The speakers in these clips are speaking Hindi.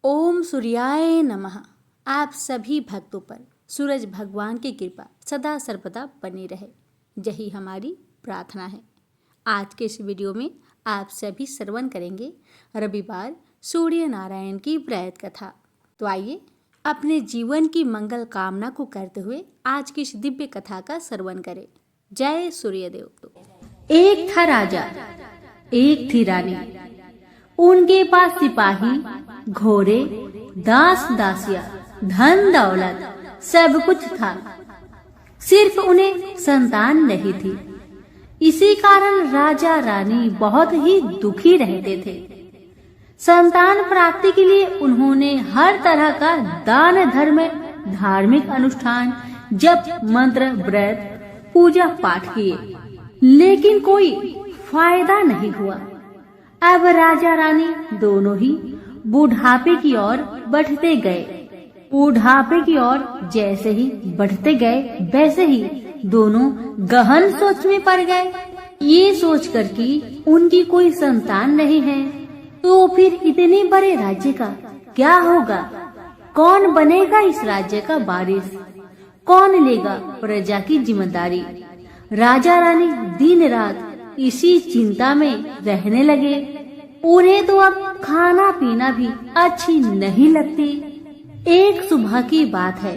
ओम सूर्याय नमः। आप सभी भक्तों पर सूरज भगवान की कृपा सदा सर्वदा बनी रहे, यही हमारी प्रार्थना है। आज के इस वीडियो में आप सभी श्रवण करेंगे रविवार सूर्य नारायण की व्रत कथा। तो आइए अपने जीवन की मंगल कामना को करते हुए आज की इस दिव्य कथा का श्रवण करें। जय सूर्यदेव। एक था राजा, एक थी रानी। उनके पास सिपाही, घोड़े, दास दासियां, धन दौलत सब कुछ था, सिर्फ उन्हें संतान नहीं थी। इसी कारण राजा रानी बहुत ही दुखी रहते थे। संतान प्राप्ति के लिए उन्होंने हर तरह का दान धर्म, धार्मिक अनुष्ठान, जप मंत्र, व्रत, पूजा पाठ किए, लेकिन कोई फायदा नहीं हुआ। अब राजा रानी दोनों ही बुढ़ापे की ओर बढ़ते गए। बुढ़ापे की ओर जैसे ही बढ़ते गए वैसे ही दोनों गहन सोच में पड़ गए। ये सोचकर कि उनकी कोई संतान नहीं है तो फिर इतने बड़े राज्य का क्या होगा? कौन बनेगा इस राज्य का वारिस? कौन लेगा प्रजा की जिम्मेदारी? राजा रानी दिन रात इसी चिंता में रहने लगे। उन्हें तो अब खाना पीना भी अच्छी नहीं लगती। एक सुबह की बात है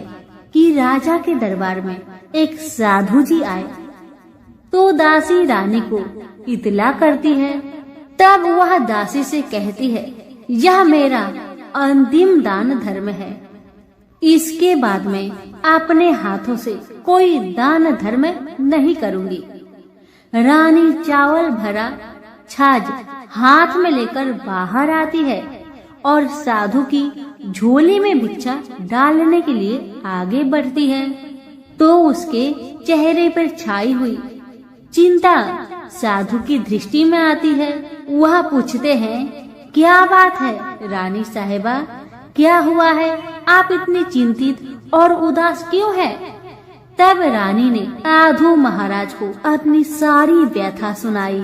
कि राजा के दरबार में एक साधु जी आए तो दासी रानी को इतला करती है। तब वह दासी से कहती है, यह मेरा अंतिम दान धर्म है, इसके बाद में अपने हाथों से कोई दान धर्म नहीं करूंगी। रानी चावल भरा छाछ हाथ में लेकर बाहर आती है और साधु की झोली में भिक्षा डालने के लिए आगे बढ़ती है तो उसके चेहरे पर छाई हुई चिंता साधु की दृष्टि में आती है। वह पूछते हैं, क्या बात है रानी साहिबा, क्या हुआ है? आप इतनी चिंतित और उदास क्यों है? तब रानी ने साधु महाराज को अपनी सारी व्यथा सुनाई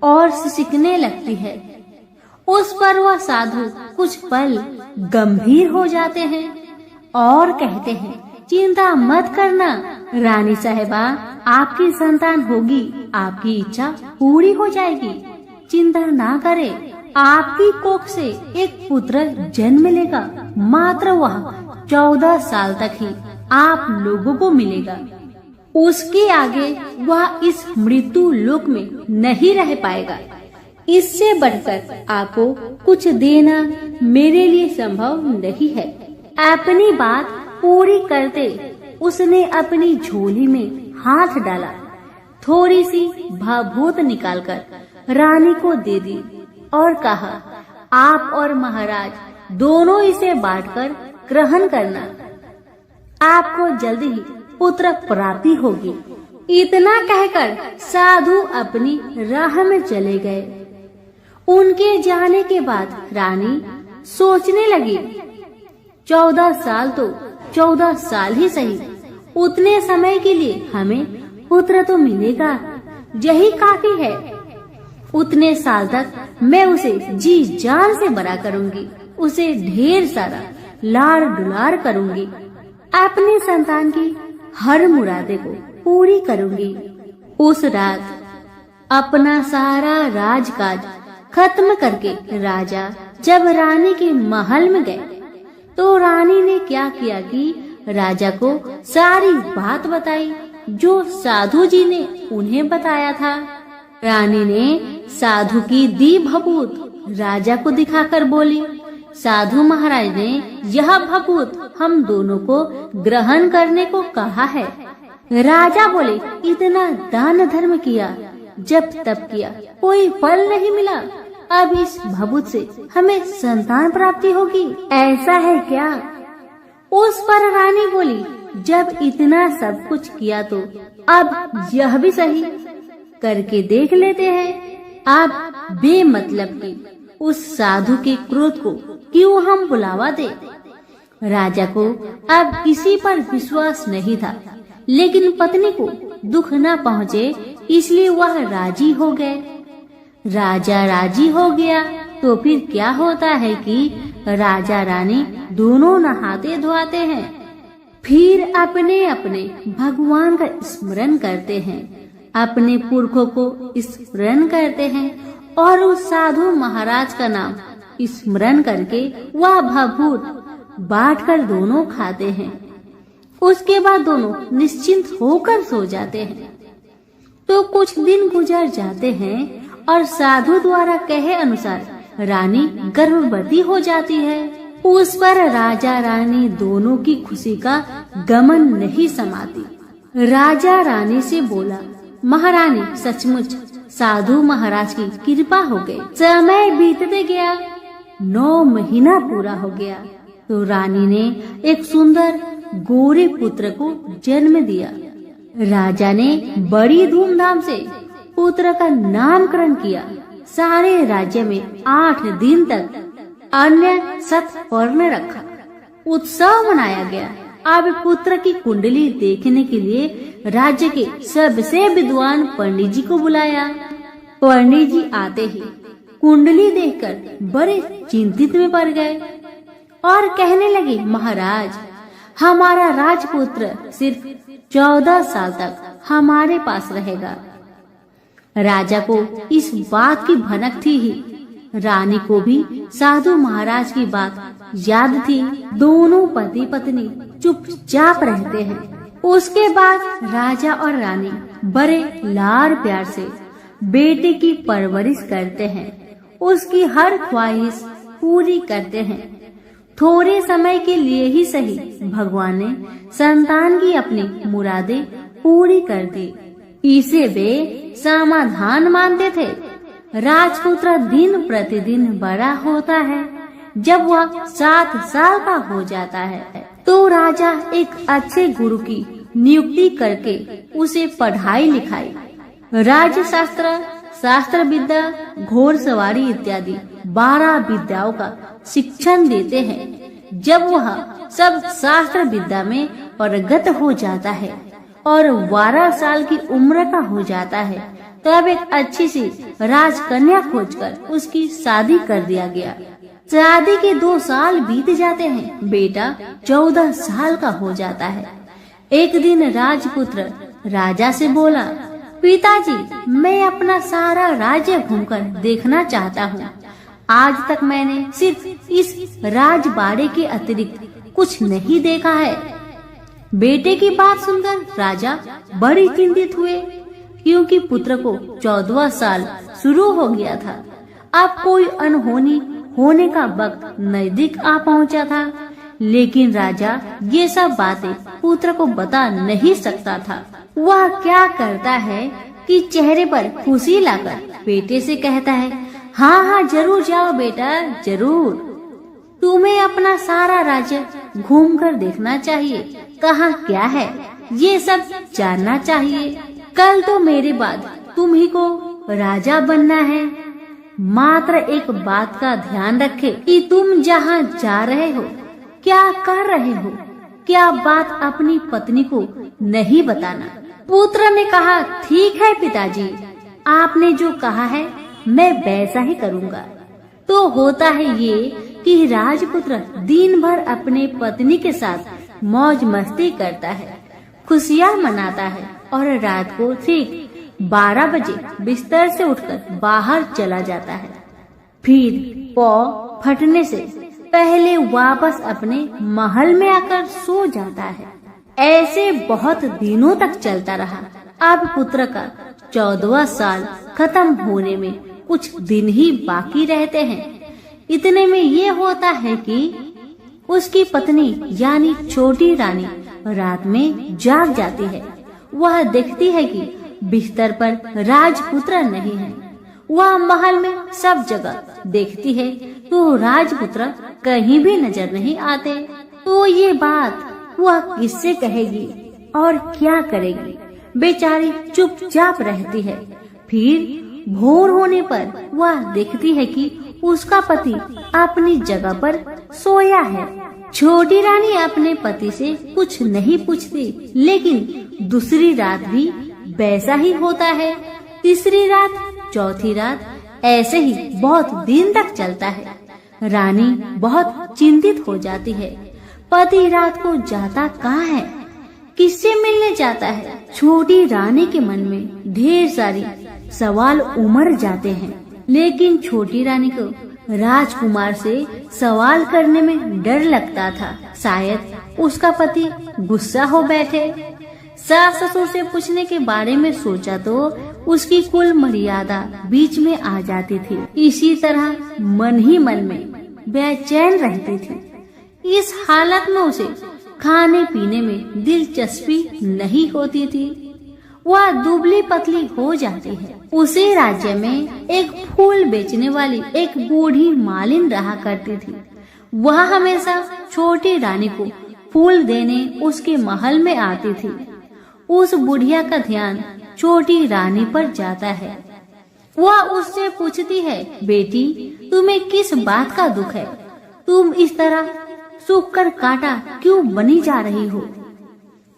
और सिसकने लगती है। उस पर वह साधु कुछ पल गंभीर हो जाते हैं और कहते हैं, चिंता मत करना रानी साहिबा, आपकी संतान होगी, आपकी इच्छा पूरी हो जाएगी, चिंता ना करें। आपकी कोख से एक पुत्र जन्म लेगा, मात्र वह 14 साल तक ही आप लोगों को मिलेगा। उसके आगे वह इस मृत्यु लोक में नहीं रह पाएगा। इससे बढ़कर आपको कुछ देना मेरे लिए संभव नहीं है। अपनी बात पूरी करते उसने अपनी झोली में हाथ डाला, थोड़ी सी भाभूत निकालकर रानी को दे दी और कहा, आप और महाराज दोनों इसे बांटकर ग्रहण करना, आपको जल्दी ही पुत्र प्राप्ति होगी। इतना कहकर साधु अपनी राह में चले गए। उनके जाने के बाद रानी सोचने लगी, 14 साल तो 14 साल ही सही, उतने समय के लिए हमें पुत्र तो मिलेगा, यही काफी है। उतने साल तक मैं उसे जी जान से बड़ा करूंगी, उसे ढेर सारा लाड़ दुलार करूंगी, अपनी संतान की हर मुरादे को पूरी करूंगी। उस रात अपना सारा राजकाज खत्म करके राजा जब रानी के महल में गए तो रानी ने क्या किया कि राजा को सारी बात बताई जो साधु जी ने उन्हें बताया था। रानी ने साधु की दी भभूत राजा को दिखाकर बोली, साधु महाराज ने यह भभूत हम दोनों को ग्रहण करने को कहा है। राजा बोले, इतना दान धर्म किया, जब तब किया, कोई फल नहीं मिला, अब इस भभूत से हमें संतान प्राप्ति होगी, ऐसा है क्या? उस पर रानी बोली, जब इतना सब कुछ किया तो अब यह भी सही करके देख लेते हैं। अब बेमतलब की उस साधु के क्रोध को क्यों हम बुलावा दे? राजा को अब किसी पर विश्वास नहीं था, लेकिन पत्नी को दुख न पहुँचे इसलिए वह राजी हो गए। राजा राजी हो गया तो फिर क्या होता है कि राजा रानी दोनों नहाते धोआते हैं। फिर अपने अपने भगवान का स्मरण करते हैं, अपने पुरखों को स्मरण करते हैं और उस साधु महाराज का नाम स्मरण करके वह भभूत बांटकर दोनों खाते हैं। उसके बाद दोनों निश्चिंत होकर सो जाते हैं। तो कुछ दिन गुजर जाते हैं और साधु द्वारा कहे अनुसार रानी गर्भवती हो जाती है। उस पर राजा रानी दोनों की खुशी का गमन नहीं समाती। राजा रानी से बोला, महारानी सचमुच साधु महाराज की कृपा हो गई। समय बीतते गया, 9 महीना पूरा हो गया तो रानी ने एक सुंदर गोरे पुत्र को जन्म दिया। राजा ने बड़ी धूमधाम से पुत्र का नामकरण किया। सारे राज्य में 8 दिन तक अन्य सत्पर्ण रखा, उत्सव मनाया गया। अब पुत्र की कुंडली देखने के लिए राज्य के सबसे विद्वान पंडित जी को बुलाया। पंडित जी आते ही कुंडली देखकर बड़े चिंतित में पड़ गए और कहने लगे, महाराज हमारा राजपुत्र सिर्फ 14 साल तक हमारे पास रहेगा। राजा को इस बात की भनक थी ही, रानी को भी साधु महाराज की बात याद थी। दोनों पति पत्नी चुपचाप रहते हैं। उसके बाद राजा और रानी बड़े लाड़ प्यार से बेटे की परवरिश करते हैं, उसकी हर ख्वाहिश पूरी करते हैं। थोड़े समय के लिए ही सही भगवान ने संतान की अपनी मुरादें पूरी कर दी। इसे वे समाधान मानते थे। राजपुत्र दिन प्रतिदिन बड़ा होता है। जब वह 7 साल का हो जाता है तो राजा एक अच्छे गुरु की नियुक्ति करके उसे पढ़ाई लिखाई, राज्य शास्त्र, शास्त्र विद्या, घोड़सवारी इत्यादि 12 विद्याओं का शिक्षण देते हैं। जब वह सब शास्त्र विद्या में पारंगत हो जाता है और 12 साल की उम्र का हो जाता है तब एक अच्छी सी राजकन्या खोजकर उसकी शादी कर दिया गया। शादी के 2 साल बीत जाते हैं, बेटा 14 साल का हो जाता है। एक दिन राजपुत्र राजा से बोला, पिताजी मैं अपना सारा राज्य घूमकर देखना चाहता हूँ। आज तक मैंने सिर्फ इस राजबाड़े के अतिरिक्त कुछ नहीं देखा है। बेटे की बात सुनकर राजा बड़ी चिंतित हुए, क्योंकि पुत्र को 14वां साल शुरू हो गया था। अब कोई अनहोनी होने का वक्त नजदीक आ पहुंचा था, लेकिन राजा ये सब बातें पुत्र को बता नहीं सकता था। वह क्या करता है कि चेहरे पर खुशी लाकर बेटे से कहता है, हाँ हाँ जरूर जाओ बेटा जरूर, तुम्हें अपना सारा राज्य घूमकर देखना चाहिए, कहाँ क्या है ये सब जानना चाहिए। कल तो मेरे बाद तुम्ही को राजा बनना है। मात्र एक बात का ध्यान रखे कि तुम जहाँ जा रहे हो, क्या कर रहे हो, क्या बात अपनी पत्नी को नहीं बताना। पुत्र ने कहा, ठीक है पिताजी, आपने जो कहा है मैं वैसा ही करूँगा। तो होता है ये कि राजपुत्र दिन भर अपने पत्नी के साथ मौज मस्ती करता है, खुशियाँ मनाता है और रात को ठीक 12 बजे बिस्तर से उठकर बाहर चला जाता है। फिर पौ फटने से पहले वापस अपने महल में आकर सो जाता है। ऐसे बहुत दिनों तक चलता रहा। अब पुत्र का 14वां साल खत्म होने में कुछ दिन ही बाकी रहते हैं। इतने में ये होता है कि उसकी पत्नी यानी छोटी रानी रात में जाग जाती है। वह देखती है कि बिस्तर पर राजपुत्र नहीं है। वह महल में सब जगह देखती है तो राजपुत्र कहीं भी नजर नहीं आते। तो ये बात वह किससे कहेगी और क्या करेगी? बेचारी चुपचाप रहती है। फिर भोर होने पर वह देखती है कि उसका पति अपनी जगह पर सोया है। छोटी रानी अपने पति से कुछ नहीं पूछती, लेकिन दूसरी रात भी वैसा ही होता है। तीसरी रात, चौथी रात, ऐसे ही बहुत दिन तक चलता है। रानी बहुत चिंतित हो जाती है। पति रात को जाता कहाँ है, किससे मिलने जाता है? छोटी रानी के मन में ढेर सारी सवाल उमड़ जाते हैं, लेकिन छोटी रानी को राजकुमार से सवाल करने में डर लगता था। शायद उसका पति गुस्सा हो बैठे। सास ससुर से पूछने के बारे में सोचा तो उसकी कुल मर्यादा बीच में आ जाती थी। इसी तरह मन ही मन में बेचैन रहती थी। इस हालत में उसे खाने पीने में दिलचस्पी नहीं होती थी। वह दुबली पतली हो जाती है। उसी राज्य में एक फूल बेचने वाली एक बूढ़ी मालिन रहा करती थी। वह हमेशा छोटी रानी को फूल देने उसके महल में आती थी। उस बुढ़िया का ध्यान छोटी रानी पर जाता है। वह उससे पूछती है, बेटी तुम्हें किस बात का दुख है? तुम इस तरह सूख कर काटा क्यों बनी जा रही हो?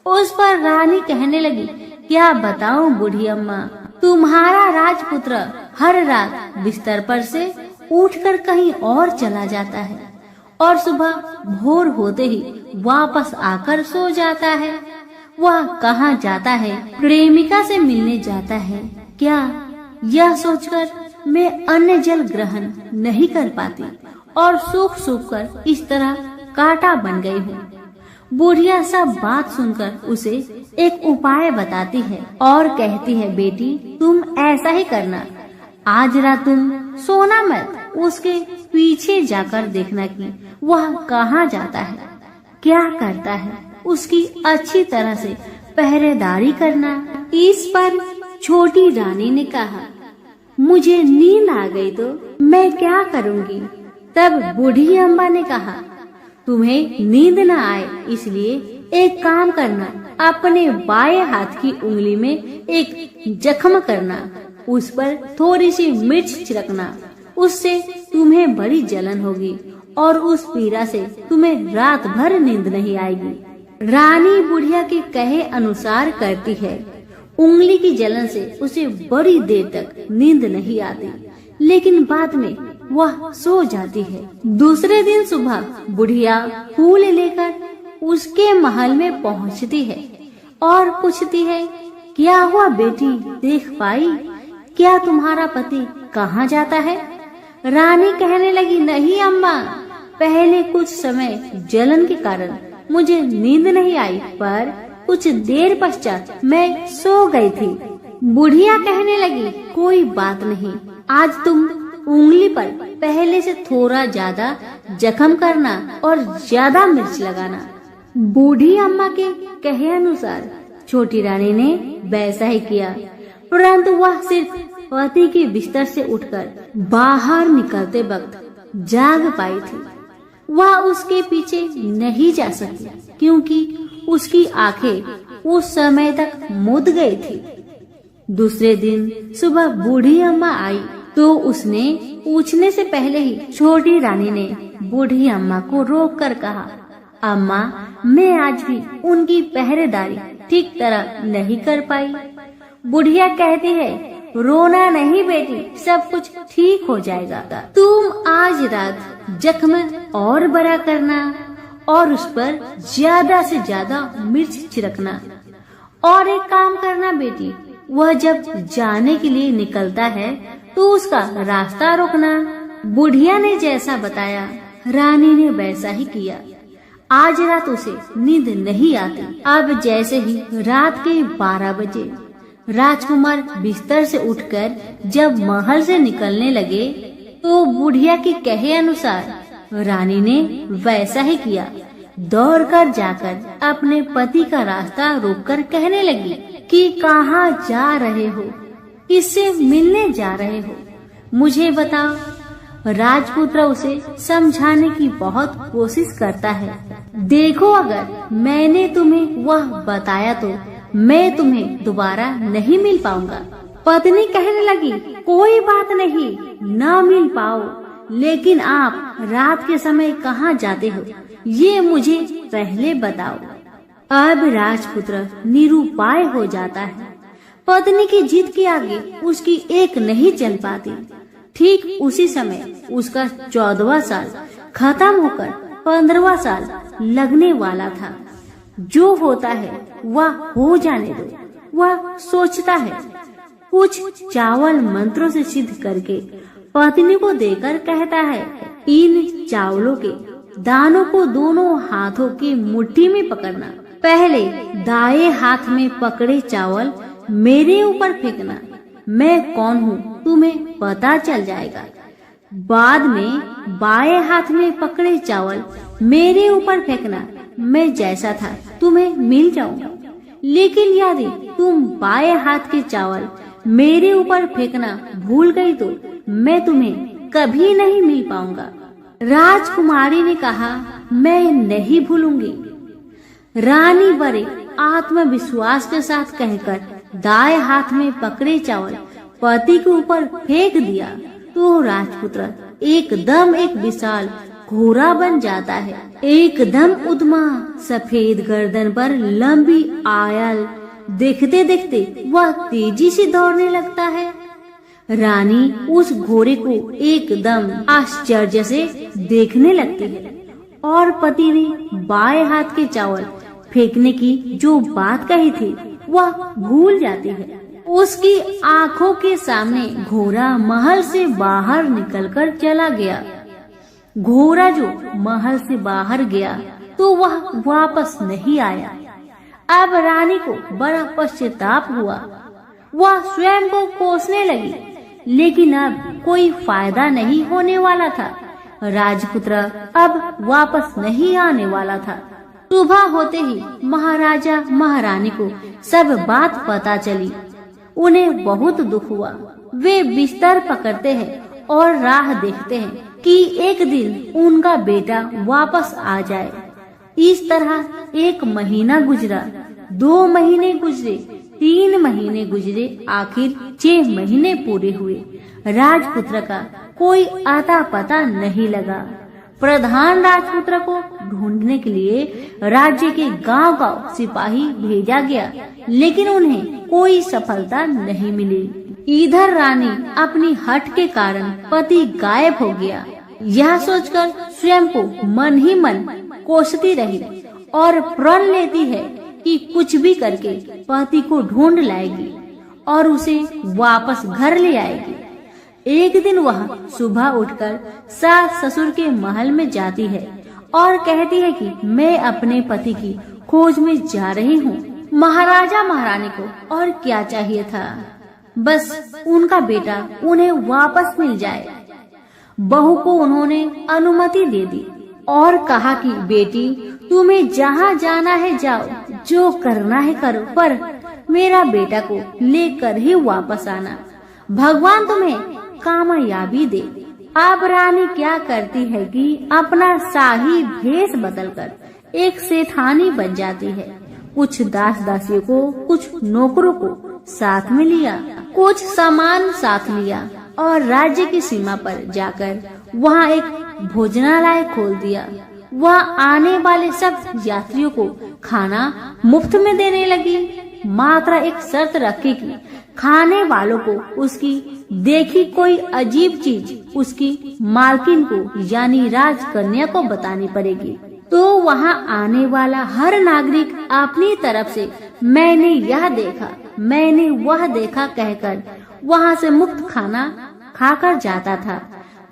उस पर रानी कहने लगी, क्या बताऊं बूढ़ी अम्मा, तुम्हारा राजपुत्र हर रात बिस्तर पर से उठकर कहीं और चला जाता है और सुबह भोर होते ही वापस आकर सो जाता है। वह कहाँ जाता है? प्रेमिका से मिलने जाता है क्या? यह सोचकर मैं अन्न जल ग्रहण नहीं कर पाती और सूख सूख कर इस तरह कांटा बन गई हूँ। बुढ़िया सब बात सुनकर उसे एक उपाय बताती है और कहती है, बेटी तुम ऐसा ही करना, आज रात तुम सोना मत, उसके पीछे जाकर देखना कि वह कहाँ जाता है, क्या करता है, उसकी अच्छी तरह से पहरेदारी करना। इस पर छोटी रानी ने कहा, मुझे नींद आ गई तो मैं क्या करूँगी? तब बूढ़ी अम्मा ने कहा, तुम्हें नींद न आए इसलिए एक काम करना, अपने बाएं हाथ की उंगली में एक जख्म करना, उस पर थोड़ी सी मिर्च छिड़कना, उससे तुम्हें बड़ी जलन होगी और उस पीड़ा से तुम्हें रात भर नींद नहीं आएगी। रानी बुढ़िया के कहे अनुसार करती है। उंगली की जलन से उसे बड़ी देर तक नींद नहीं आती, लेकिन बाद में वह सो जाती है। दूसरे दिन सुबह बुढ़िया फूल लेकर उसके महल में पहुंचती है और पूछती है, क्या हुआ बेटी, देख पाई क्या तुम्हारा पति कहाँ जाता है? रानी कहने लगी, नहीं अम्मा, पहले कुछ समय जलन के कारण मुझे नींद नहीं आई, पर कुछ देर पश्चात मैं सो गई थी। बुढ़िया कहने लगी, कोई बात नहीं, आज तुम उंगली पर पहले से थोड़ा ज्यादा जख्म करना और ज्यादा मिर्च लगाना। बूढ़ी अम्मा के कहे अनुसार छोटी रानी ने वैसा ही किया, परंतु वह सिर्फ पति के बिस्तर से उठकर बाहर निकलते वक्त जाग पाई थी। वह उसके पीछे नहीं जा सकी क्योंकि उसकी आंखें उस समय तक मुद गई थी। दूसरे दिन सुबह बूढ़ी अम्मा आई तो उसने पूछने से पहले ही छोटी रानी ने बूढ़ी अम्मा को रोककर कहा, अम्मा, मैं आज भी उनकी पहरेदारी ठीक तरह नहीं कर पाई। बुढ़िया कहती है, रोना नहीं बेटी, सब कुछ ठीक हो जाएगा। तुम आज रात जख्म और बड़ा करना और उस पर ज्यादा से ज्यादा मिर्च छिड़कना। और एक काम करना बेटी, वह जब जाने के लिए निकलता है तो उसका रास्ता रोकना। बुढ़िया ने जैसा बताया रानी ने वैसा ही किया। आज रात उसे नींद नहीं आती। अब जैसे ही रात के 12 बजे राजकुमार बिस्तर से उठकर जब महल से निकलने लगे तो बुढ़िया के कहे अनुसार रानी ने वैसा ही किया। दौड़कर जाकर अपने पति का रास्ता रोककर कहने लगी कि कहाँ जा रहे हो, किससे मिलने जा रहे हो, मुझे बताओ। राजपुत्र उसे समझाने की बहुत कोशिश करता है। देखो, अगर मैंने तुम्हें वह बताया तो मैं तुम्हें दोबारा नहीं मिल पाऊंगा। पत्नी कहने लगी, कोई बात नहीं, न मिल पाओ, लेकिन आप रात के समय कहाँ जाते हो ये मुझे पहले बताओ। अब राजपुत्र निरुपाय हो जाता है। पत्नी की जिद के आगे उसकी एक नहीं चल पाती। ठीक उसी समय उसका 14वां साल खत्म होकर 15वां साल लगने वाला था। जो होता है वह हो जाने दो, वह सोचता है। कुछ चावल मंत्रों से सिद्ध करके पत्नी को देकर कहता है, इन चावलों के दानों को दोनों हाथों की मुट्ठी में पकड़ना। पहले दाएं हाथ में पकड़े चावल मेरे ऊपर फेंकना। मैं कौन हूँ तुम्हें पता चल जाएगा। बाद में बाएं हाथ में पकड़े चावल मेरे ऊपर फेंकना। मैं जैसा था तुम्हें मिल जाऊंगा। लेकिन यदि तुम बाएं हाथ के चावल मेरे ऊपर फेंकना भूल गई तो मैं तुम्हें कभी नहीं मिल पाऊंगा। राजकुमारी ने कहा, मैं नहीं भूलूंगी। रानी बड़े आत्मविश्वास के साथ कहकर दाएं हाथ में पकड़े चावल पति के ऊपर फेंक दिया तो राजपुत्र एकदम एक विशाल घोड़ा बन जाता है। एकदम उद्यमा सफेद गर्दन पर लंबी आयल देखते देखते वह तेजी से दौड़ने लगता है। रानी उस घोड़े को एकदम आश्चर्य से देखने लगती है और पति ने बाएं हाथ के चावल फेंकने की जो बात कही थी वह भूल जाती है। उसकी आंखों के सामने घोड़ा महल से बाहर निकलकर चला गया। घोड़ा जो महल से बाहर गया तो वह वापस नहीं आया। अब रानी को बड़ा पश्चाताप हुआ। वह स्वयं को कोसने लगी, लेकिन अब कोई फायदा नहीं होने वाला था। राजपुत्र अब वापस नहीं आने वाला था। सुबह होते ही महाराजा महारानी को सब बात पता चली। उन्हें बहुत दुख हुआ। वे बिस्तर पकड़ते हैं और राह देखते हैं कि एक दिन उनका बेटा वापस आ जाए। इस तरह 1 महीना गुजरा, 2 महीने गुजरे, 3 महीने गुजरे, आखिर 6 महीने पूरे हुए। राजपुत्र का कोई आता पता नहीं लगा। प्रधान राजपुत्र को ढूंढने के लिए राज्य के गांव-गांव सिपाही भेजा गया, लेकिन उन्हें कोई सफलता नहीं मिली। इधर रानी अपनी हठ के कारण पति गायब हो गया, यह सोचकर स्वयं को मन ही मन कोसती रही और प्रण लेती है कि कुछ भी करके पति को ढूंढ लाएगी और उसे वापस घर ले आएगी। एक दिन वह सुबह उठकर सास ससुर के महल में जाती है और कहती है कि मैं अपने पति की खोज में जा रही हूँ। महाराजा महारानी को और क्या चाहिए था, बस उनका बेटा उन्हें वापस मिल जाए। बहू को उन्होंने अनुमति दे दी और कहा कि बेटी तुम्हें जहाँ जाना है जाओ, जो करना है करो, पर मेरा बेटा को लेकर ही वापस आना। भगवान तुम्हें कामयाबी दे। अब रानी क्या करती है कि अपना शाही भेष बदलकर एक सेठानी बन जाती है। कुछ दास दासियों को, कुछ नौकरों को साथ में लिया, कुछ सामान साथ लिया और राज्य की सीमा पर जाकर वहाँ एक भोजनालय खोल दिया। वह आने वाले सब यात्रियों को खाना मुफ्त में देने लगी। मात्र एक शर्त रखी कि खाने वालों को उसकी देखी कोई अजीब चीज उसकी मालकिन को यानी राजकन्या को बतानी पड़ेगी। तो वहाँ आने वाला हर नागरिक अपनी तरफ से मैंने यह देखा, मैंने वह देखा कहकर वहाँ से मुफ्त खाना खाकर जाता था।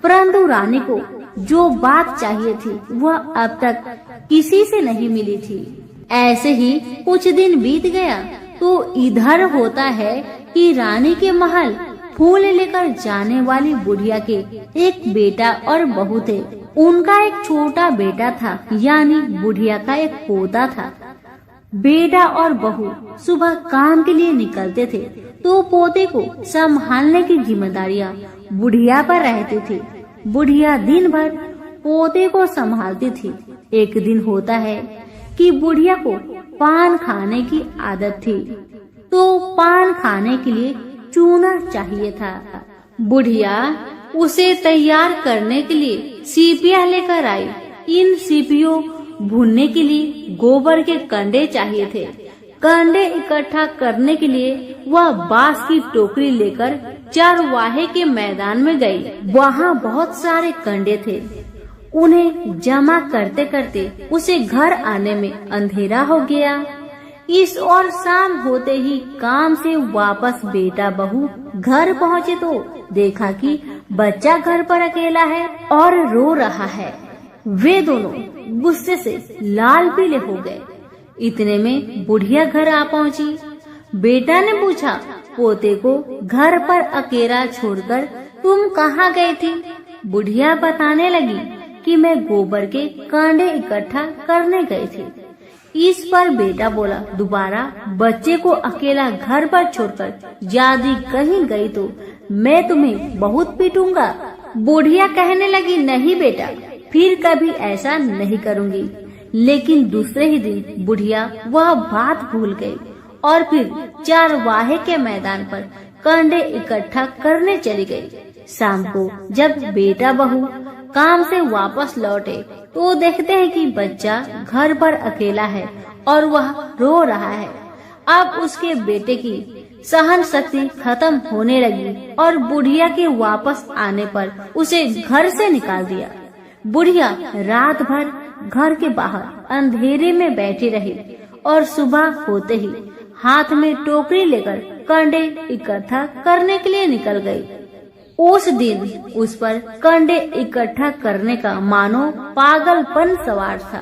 परंतु रानी को जो बात चाहिए थी वह अब तक किसी से नहीं मिली थी। ऐसे ही कुछ दिन बीत गया तो इधर होता है कि रानी के महल फूल लेकर जाने वाली बुढ़िया के एक बेटा और बहू थे। उनका एक छोटा बेटा था, यानी बुढ़िया का एक पोता था। बेटा और बहू सुबह काम के लिए निकलते थे तो पोते को संभालने की जिम्मेदारियां बुढ़िया पर रहती थी। बुढ़िया दिन भर पोते को संभालती थी। एक दिन होता है कि बुढ़िया को पान खाने की आदत थी, तो पान खाने के लिए चूना चाहिए था। बुढ़िया उसे तैयार करने के लिए सीपियां लेकर आई। इन सीपियों भूनने के लिए गोबर के कंडे चाहिए थे। कंडे इकट्ठा करने के लिए वह बांस की टोकरी लेकर चरवाहे के मैदान में गई। वहाँ बहुत सारे कंडे थे। उन्हें जमा करते करते उसे घर आने में अंधेरा हो गया। इस और शाम होते ही काम से वापस बेटा बहू घर पहुँचे तो देखा कि बच्चा घर पर अकेला है और रो रहा है। वे दोनों गुस्से से लाल पीले हो गए। इतने में बुढ़िया घर आ पहुँची। बेटा ने पूछा, पोते को घर पर अकेला छोड़कर तुम कहाँ गई थी? बुढ़िया बताने लगी कि मैं गोबर के कांडे इकट्ठा करने गई थी। इस पर बेटा बोला, दोबारा बच्चे को अकेला घर पर छोड़कर यदि कहीं गई तो मैं तुम्हें बहुत पीटूंगा। बुढ़िया कहने लगी, नहीं बेटा, फिर कभी ऐसा नहीं करूंगी। लेकिन दूसरे ही दिन बुढ़िया वह बात भूल गई और फिर चरवाहे के मैदान पर कंडे इकट्ठा करने चली गई। शाम को जब बेटा बहू काम से वापस लौटे तो देखते हैं कि बच्चा घर पर अकेला है और वह रो रहा है। अब उसके बेटे की सहन शक्ति खत्म होने लगी और बुढ़िया के वापस आने पर उसे घर से निकाल दिया। बुढ़िया रात भर घर के बाहर अंधेरे में बैठी रही और सुबह होते ही हाथ में टोकरी लेकर कंडे इकट्ठा करने के लिए निकल गई। उस दिन उस पर कंडे इकट्ठा करने का मानो पागलपन सवार था।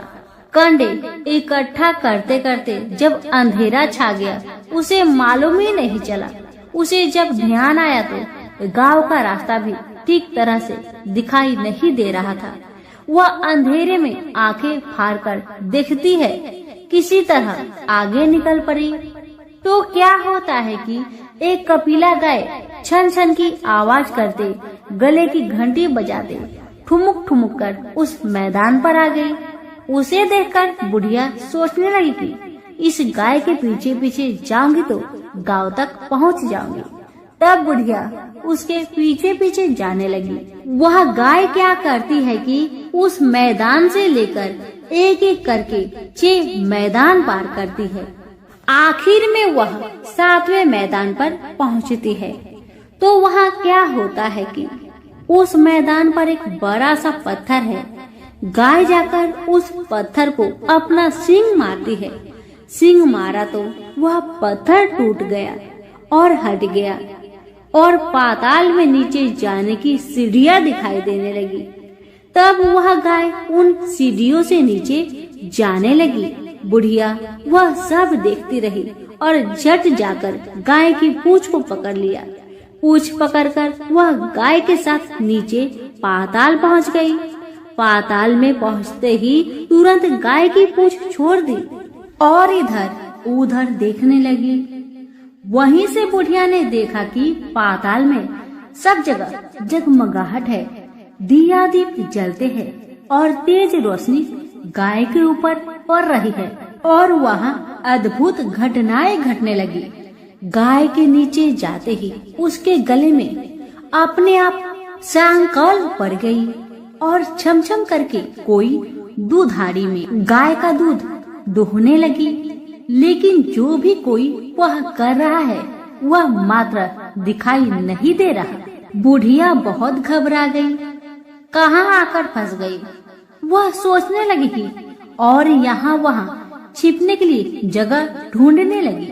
कंडे इकट्ठा करते करते जब अंधेरा छा गया उसे मालूम ही नहीं चला। उसे जब ध्यान आया तो गांव का रास्ता भी ठीक तरह से दिखाई नहीं दे रहा था। वह अंधेरे में आंखें फाड़कर देखती है, किसी तरह आगे निकल पड़ी तो क्या होता है कि एक कपिला गाय छन छन की आवाज करते गले की घंटी बजाते ठुमुक ठुमुक कर उस मैदान पर आ गई। उसे देखकर बुढ़िया सोचने लगी कि इस गाय के पीछे पीछे जाऊंगी तो गांव तक पहुंच जाऊंगी। तब बुढ़िया उसके पीछे पीछे जाने लगी। वह गाय क्या करती है कि उस मैदान से लेकर एक एक करके 6 मैदान पार करती है। आखिर में वह 7वें मैदान पर पहुंचती है तो वहाँ क्या होता है कि उस मैदान पर एक बड़ा सा पत्थर है। गाय जाकर उस पत्थर को अपना सींग मारती है। सींग मारा तो वह पत्थर टूट गया और हट गया और पाताल में नीचे जाने की सीढ़ियां दिखाई देने लगी। तब वह गाय उन सीढ़ियों से नीचे जाने लगी। बुढ़िया वह सब देखती रही और झट जाकर गाय की पूंछ को पकड़ लिया। पूंछ पकड़कर वह गाय के साथ नीचे पाताल पहुंच गई। पाताल में पहुंचते ही तुरंत गाय की पूंछ छोड़ दी और इधर उधर देखने लगी। वहीं से बुढ़िया ने देखा कि पाताल में सब जगह जगमगाहट है, दिया दीप जलते हैं और तेज रोशनी गाय के ऊपर पड़ रही है और वहाँ अद्भुत घटनाएं घटने लगी। गाय के नीचे जाते ही उसके गले में अपने आप सांकल पड़ गई और छमछम करके कोई दूधाड़ी में गाय का दूध दोहने लगी। लेकिन जो भी कोई वह कर रहा है वह मात्र दिखाई नहीं दे रहा। बुढ़िया बहुत घबरा गई, कहाँ आकर फंस गई। वह सोचने लगी कि और यहाँ वहाँ छिपने के लिए जगह ढूंढने लगी,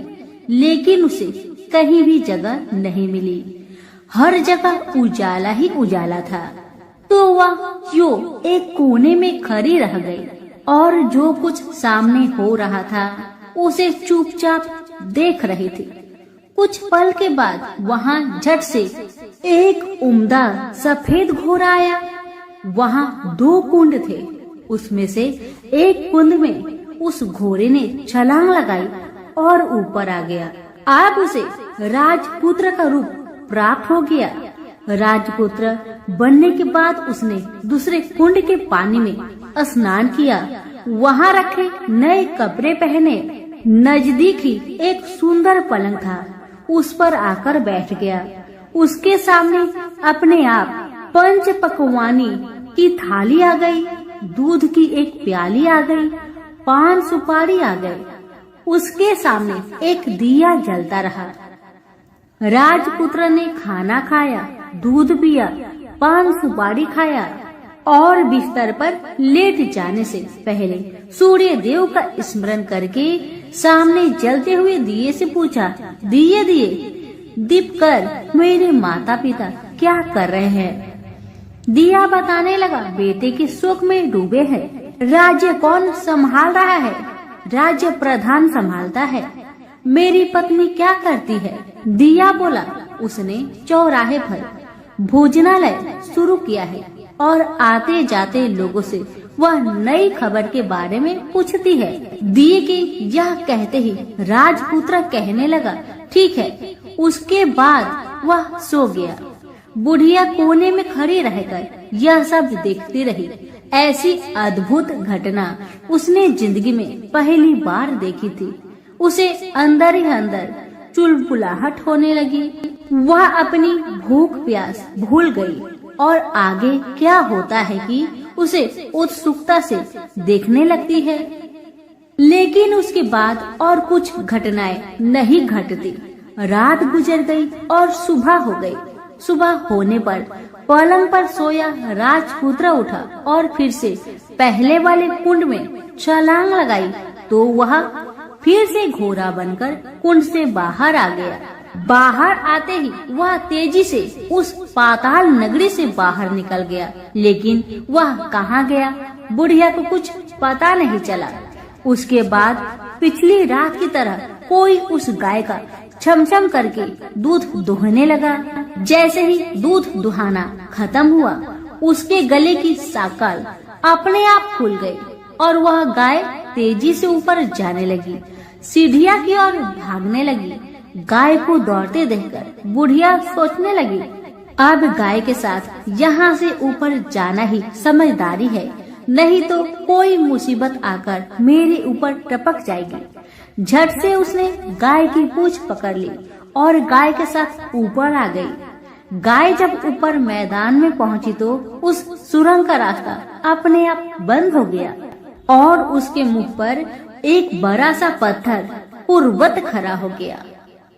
लेकिन उसे कहीं भी जगह नहीं मिली। हर जगह उजाला ही उजाला था। तो वह जो एक कोने में खड़ी रह गई और जो कुछ सामने हो रहा था उसे चुपचाप देख रही थी। कुछ पल के बाद वहाँ झट से एक उम्दा सफेद घोड़ा आया। वहाँ 2 कुंड थे। उसमें से एक कुंड में उस घोड़े ने छलांग लगाई और ऊपर आ गया। अब उसे राजपुत्र का रूप प्राप्त हो गया। राजपुत्र बनने के बाद उसने दूसरे कुंड के पानी में स्नान किया। वहाँ रखे नए कपड़े पहने। नजदीक ही एक सुंदर पलंग था, उस पर आकर बैठ गया। उसके सामने अपने आप 5 पकवानी की थाली आ गई, दूध की एक प्याली आ गई, 5 सुपारी आ गई। उसके सामने एक दिया जलता रहा। राजपुत्र ने खाना खाया, दूध पिया, पान सुपारी खाया और बिस्तर पर लेट जाने से पहले सूर्य देव का स्मरण करके सामने जलते हुए दिए से पूछा, दिए दिए दीप कर मेरे माता पिता क्या कर रहे हैं? दिया बताने लगा, बेटे के शोक में डूबे हैं। राज्य कौन संभाल रहा है? राज्य प्रधान संभालता है। मेरी पत्नी क्या करती है? दिया बोला, उसने चौराहे पर भोजनालय शुरू किया है और आते जाते लोगों से वह नई खबर के बारे में पूछती है। दिए के यह कहते ही राजपुत्र कहने लगा, ठीक है। उसके बाद वह सो गया। बुढ़िया कोने में खड़ी रहकर यह सब देखती रही। ऐसी अद्भुत घटना उसने जिंदगी में पहली बार देखी थी। उसे अंदर ही अंदर चुलबुलाहट होने लगी। वह अपनी भूख प्यास भूल गई और आगे क्या होता है कि उसे उत्सुकता से देखने लगती है। लेकिन उसके बाद और कुछ घटनाएं नहीं घटती। रात गुजर गई और सुबह हो गई। सुबह होने पर पलंग पर सोया राजपुत्र उठा और फिर से पहले वाले कुंड में छलांग लगाई तो वह फिर से घोड़ा बनकर कुंड से बाहर आ गया। बाहर आते ही वह तेजी से उस पाताल नगरी से बाहर निकल गया। लेकिन वह कहाँ गया, बुढ़िया को कुछ पता नहीं चला। उसके बाद पिछली रात की तरह कोई उस गाय का छमछम करके दूध दुहने लगा। जैसे ही दूध दुहाना खत्म हुआ, उसके गले की साकल अपने आप खुल गई और वह गाय तेजी से ऊपर जाने लगी, सीढ़ियाँ की ओर भागने लगी। गाय को दौड़ते देखकर बुढ़िया सोचने लगी, अब गाय के साथ यहाँ से ऊपर जाना ही समझदारी है, नहीं तो कोई मुसीबत आकर मेरे ऊपर टपक जाएगी। झट से उसने गाय की पूंछ पकड़ ली और गाय के साथ ऊपर आ गई। गाय जब ऊपर मैदान में पहुंची तो उस सुरंग का रास्ता अपने आप बंद हो गया और उसके मुख पर एक बड़ा सा पत्थर पूर्ववत खड़ा हो गया।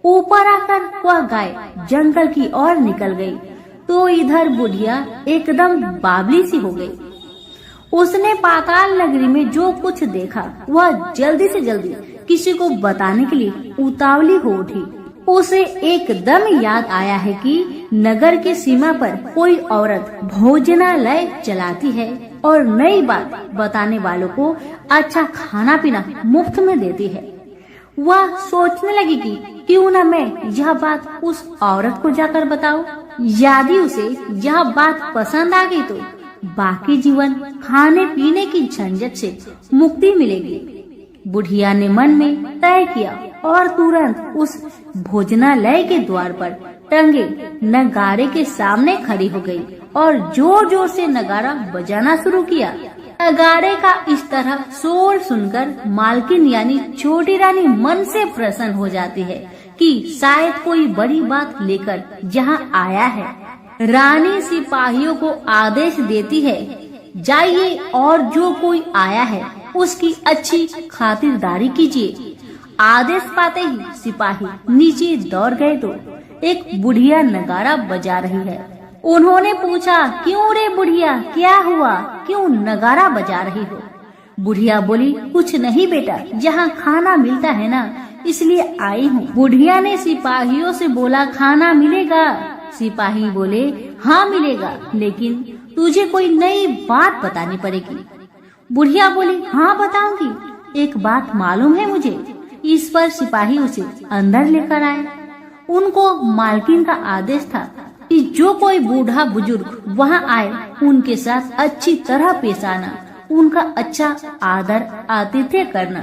ऊपर आकर वह गाय जंगल की ओर निकल गई तो इधर बुढ़िया एकदम बावली सी हो गई। उसने पाताल नगरी में जो कुछ देखा वह जल्दी से जल्दी किसी को बताने के लिए उतावली हो उठी। उसे एकदम याद आया है कि नगर की सीमा पर कोई औरत भोजनालय चलाती है और नई बात बताने वालों को अच्छा खाना पीना मुफ्त में देती है। वह सोचने लगी कि क्यों न मैं यह बात उस औरत को जाकर बताऊं। यदि उसे यह बात पसंद आ गई तो बाकी जीवन खाने पीने की झंझट से मुक्ति मिलेगी। बुढ़िया ने मन में तय किया और तुरंत उस भोजनालय के द्वार पर टंगे नगारे के सामने खड़ी हो गई और जोर जोर से नगारा बजाना शुरू किया। नगारे का इस तरह शोर सुनकर मालकिन यानी छोटी रानी मन से प्रसन्न हो जाती है कि शायद कोई बड़ी बात लेकर यहाँ आया है। रानी सिपाहियों को आदेश देती है, जाइए और जो कोई आया है उसकी अच्छी खातिरदारी कीजिए। आदेश पाते ही सिपाही नीचे दौड़ गए तो एक बुढ़िया नगारा बजा रही है। उन्होंने पूछा, क्यों रे बुढ़िया, क्या हुआ, क्यों नगारा बजा रही हो? बुढ़िया बोली, कुछ नहीं बेटा, यहाँ खाना मिलता है ना, इसलिए आई हूँ। बुढ़िया ने सिपाहियों से बोला, खाना मिलेगा? सिपाही बोले, हाँ मिलेगा, लेकिन तुझे कोई नई बात बतानी पड़ेगी। बुढ़िया बोली, हाँ बताऊंगी, एक बात मालूम है मुझे। इस पर सिपाही उसे अंदर लेकर आए। उनको मालकिन का आदेश था कि जो कोई बूढ़ा बुजुर्ग वहाँ आए उनके साथ अच्छी तरह पेश आना, उनका अच्छा आदर आतिथ्य करना।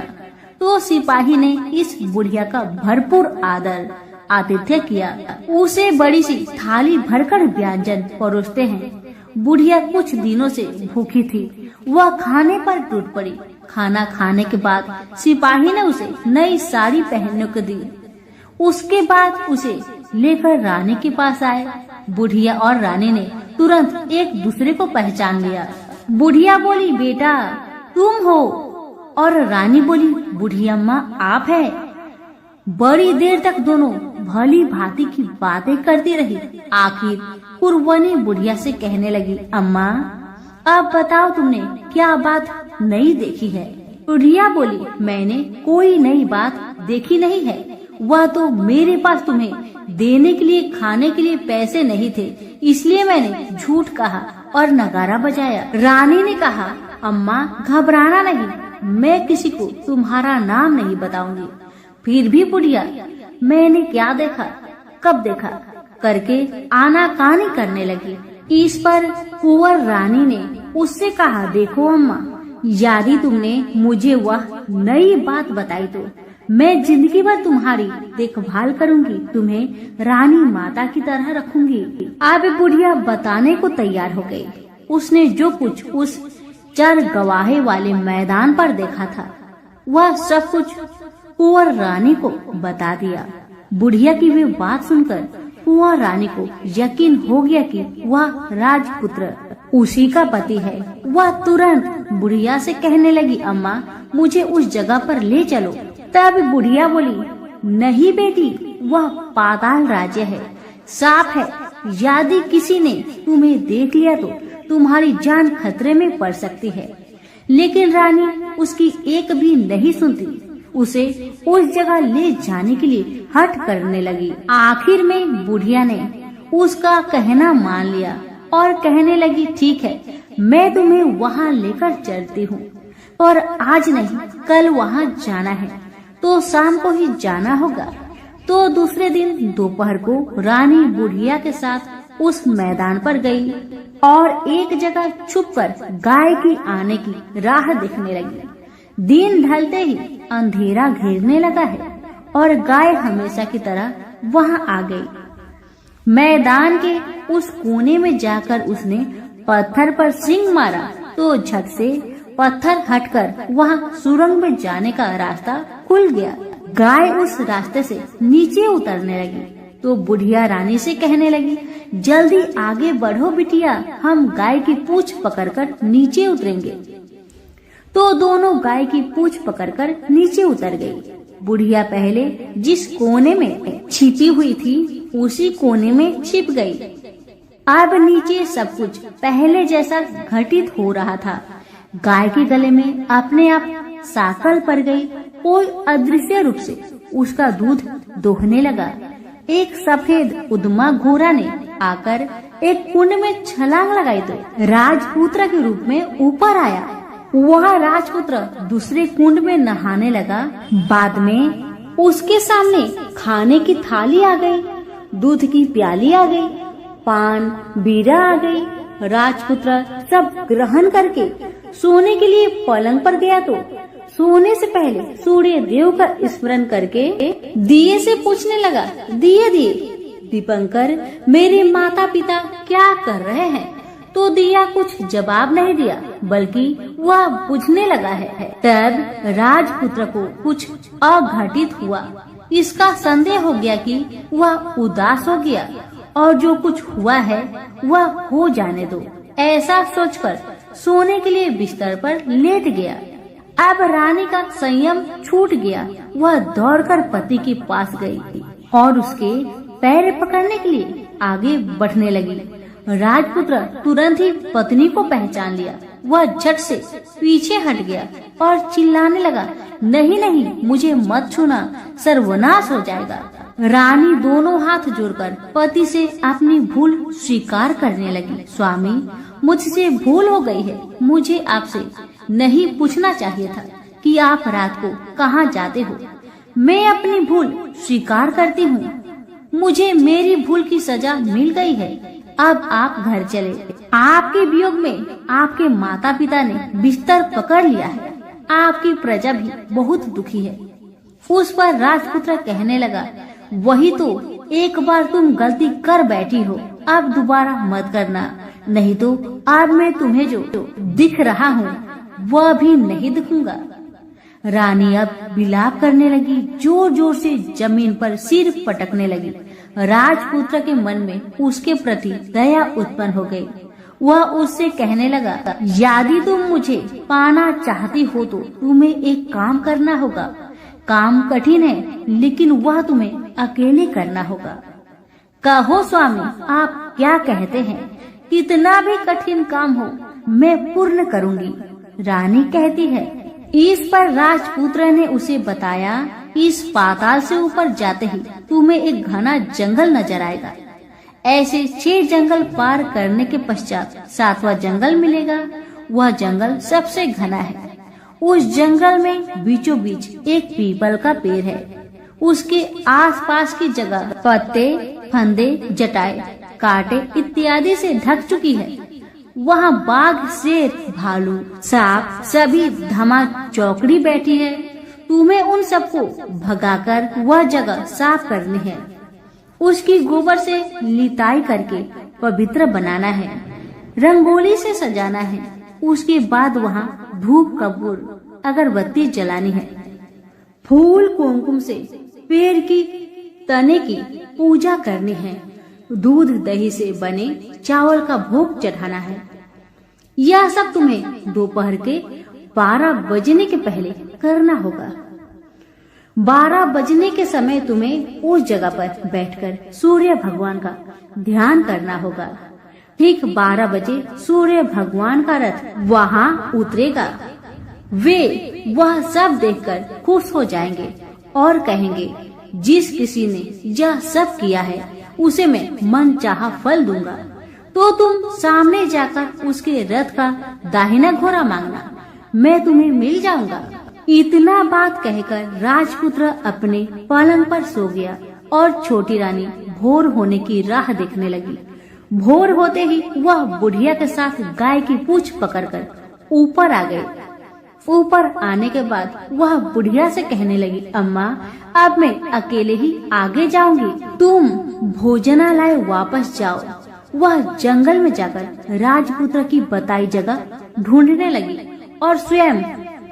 तो सिपाही ने इस बुढ़िया का भरपूर आदर आतिथ्य किया। उसे बड़ी सी थाली भरकर व्यंजन परोसते हैं। बुढ़िया कुछ दिनों से भूखी थी, वह खाने पर टूट पड़ी। खाना खाने के बाद सिपाही ने उसे नई साड़ी पहनने को दी। उसके बाद उसे लेकर रानी के पास आए। बुढ़िया और रानी ने तुरंत एक दूसरे को पहचान लिया। बुढ़िया बोली, बेटा तुम हो? और रानी बोली, बुढ़िया अम्मा आप है। बड़ी देर तक दोनों भली भांति की बातें करती रही। आखिर कुरवनी बुढ़िया से कहने लगी, अम्मा अब बताओ तुमने क्या बात नई देखी है। बुढ़िया बोली, मैंने कोई नई बात देखी नहीं है, वह तो मेरे पास तुम्हें देने के लिए खाने के लिए पैसे नहीं थे, इसलिए मैंने झूठ कहा और नगारा बजाया। रानी ने कहा, अम्मा घबराना नहीं, मैं किसी को तुम्हारा नाम नहीं बताऊंगी। फिर भी बुढ़िया मैंने क्या देखा, कब देखा करके आनाकानी करने लगी। इस पर कुंवर रानी ने उससे कहा, देखो अम्मा, यदि तुमने मुझे वह नई बात बताई तो मैं जिंदगी भर तुम्हारी देखभाल करूंगी, तुम्हें रानी माता की तरह रखूंगी। अब बुढ़िया बताने को तैयार हो गई। उसने जो कुछ उस चर गवाहे वाले मैदान पर देखा था वह सब कुछ कुंवर रानी को बता दिया। बुढ़िया की वे बात सुनकर कुंवर रानी को यकीन हो गया कि वह राजपुत्र उसी का पति है। वह तुरंत बुढ़िया से कहने लगी, अम्मा मुझे उस जगह पर ले चलो। तब बुढ़िया बोली, नहीं बेटी, वह पाताल राज्य है, साफ है, यदि किसी ने तुम्हें देख लिया तो तुम्हारी जान खतरे में पड़ सकती है। लेकिन रानी उसकी एक भी नहीं सुनती, उसे उस जगह ले जाने के लिए हठ करने लगी। आखिर में बुढ़िया ने उसका कहना मान लिया और कहने लगी, ठीक है, मैं तुम्हें वहाँ लेकर चलती हूँ, और आज नहीं कल वहाँ जाना है तो शाम को ही जाना होगा। तो दूसरे दिन दोपहर को रानी बुढ़िया के साथ उस मैदान पर गई और एक जगह छुपकर गाय की आने की राह देखने लगी। दिन ढलते ही अंधेरा घेरने लगा है और गाय हमेशा की तरह वहाँ आ गई। मैदान के उस कोने में जाकर उसने पत्थर पर सींग मारा तो झट से पत्थर हटकर वहाँ सुरंग में जाने का रास्ता खुल गया। गाय उस रास्ते से नीचे उतरने लगी तो बुढ़िया रानी से कहने लगी, जल्दी आगे बढ़ो बिटिया, हम गाय की पूंछ पकड़कर नीचे उतरेंगे। तो दोनों गाय की पूंछ पकड़कर नीचे उतर गई। बुढ़िया पहले जिस कोने में छिपी हुई थी उसी कोने में छिप गई। अब नीचे सब कुछ पहले जैसा घटित हो रहा था। गाय के गले में अपने आप साकल पड़ गई। कोई अदृश्य रूप से उसका दूध दोहने लगा। एक सफेद उद्मा घोड़ा ने आकर एक कुंड में छलांग लगाई तो राजपुत्र के रूप में ऊपर आया। वह राजपुत्र दूसरे कुंड में नहाने लगा। बाद में उसके सामने खाने की थाली आ गई, दूध की प्याली आ गई, पान बीड़ा आ गई। राजपुत्र सब ग्रहण करके सोने के लिए पलंग पर गया तो सोने से पहले सूर्य देव का स्मरण करके दिए से पूछने लगा, दिए दिए दीपंकर, मेरे माता पिता क्या कर रहे हैं? तो दिया कुछ जवाब नहीं दिया, बल्कि वह बुझने लगा है। तब राजपुत्र को कुछ अघटित हुआ। इसका संदेह हो गया कि वह उदास हो गया और जो कुछ हुआ है वह हो जाने दो। ऐसा सोचकर सोने के लिए बिस्तर पर लेट गया। अब रानी का संयम छूट गया। वह दौड़कर पति के पास गई और उसके पैर पकड़ने के लिए आगे बढ़ने लगी। राजपुत्र तुरंत ही पत्नी को पहचान लिया। वह झट से पीछे हट गया और चिल्लाने लगा, नहीं नहीं, मुझे मत छूना, सर्वनाश हो जाएगा। रानी दोनों हाथ जोड़कर पति से अपनी भूल स्वीकार करने लगी। स्वामी, मुझसे भूल हो गई है। मुझे आपसे नहीं पूछना चाहिए था कि आप रात को कहाँ जाते हो। मैं अपनी भूल स्वीकार करती हूँ। मुझे मेरी भूल की सजा मिल गई है। अब आप घर चले। आपके वियोग में आपके माता पिता ने बिस्तर पकड़ लिया है। आपकी प्रजा भी बहुत दुखी है। उस पर राजपुत्र कहने लगा, वही तो, एक बार तुम गलती कर बैठी हो, अब दोबारा मत करना, नहीं तो अब मैं तुम्हें जो दिख रहा हूँ वह भी नहीं दिखूंगा। रानी अब विलाप करने लगी, जोर जोर से जमीन पर सिर पटकने लगी। राजपुत्र के मन में उसके प्रति दया उत्पन्न हो गई। वह उससे कहने लगा, यदि तुम मुझे पाना चाहती हो तो तुम्हें एक काम करना होगा। काम कठिन है, लेकिन वह तुम्हें अकेले करना होगा। कहो स्वामी, आप क्या कहते हैं? कितना भी कठिन काम हो मैं पूर्ण करूंगी, रानी कहती है। इस पर राजपुत्र ने उसे बताया, इस पाताल से ऊपर जाते ही तुम्हें एक घना जंगल नजर आएगा। ऐसे 6 जंगल पार करने के पश्चात 7वां जंगल मिलेगा। वह जंगल सबसे घना है। उस जंगल में बीचों बीच एक पीपल का पेड़ है। उसके आसपास की जगह पत्ते, फंदे, जटाए, कांटे इत्यादि से ढक चुकी है। वहाँ बाघ, शेर, भालू, सांप सभी धमा चौकड़ी बैठी है। तुम्हें उन सबको भगाकर वह जगह साफ करनी है। उसकी गोबर से लिताई करके पवित्र बनाना है, रंगोली से सजाना है। उसके बाद वहाँ धूप, कपूर, अगरबत्ती जलानी है। फूल कुमकुम से पेड़ की तने की पूजा करनी है। दूध दही से बने चावल का भोग चढ़ाना है। यह सब तुम्हें दोपहर के 12 बजने के पहले करना होगा। 12 बजने के समय तुम्हें उस जगह पर बैठकर सूर्य भगवान का ध्यान करना होगा। ठीक 12 बजे सूर्य भगवान का रथ वहाँ उतरेगा। वे वह सब देखकर खुश हो जाएंगे और कहेंगे, जिस किसी ने यह सब किया है उसे मैं मनचाहा फल दूंगा। तो तुम सामने जाकर उसके रथ का दाहिना घोड़ा मांगना, मैं तुम्हें मिल जाऊंगा। इतना बात कहकर राजपुत्र अपने पलंग पर सो गया और छोटी रानी भोर होने की राह देखने लगी। भोर होते ही वह बुढ़िया के साथ गाय की पूंछ पकड़कर ऊपर आ गई। ऊपर आने के बाद वह बुढ़िया से कहने लगी, अम्मा, अब मैं अकेले ही आगे जाऊंगी, तुम भोजनालय वापस जाओ। वह जंगल में जाकर राजपुत्र की बताई जगह ढूंढने लगी और स्वयं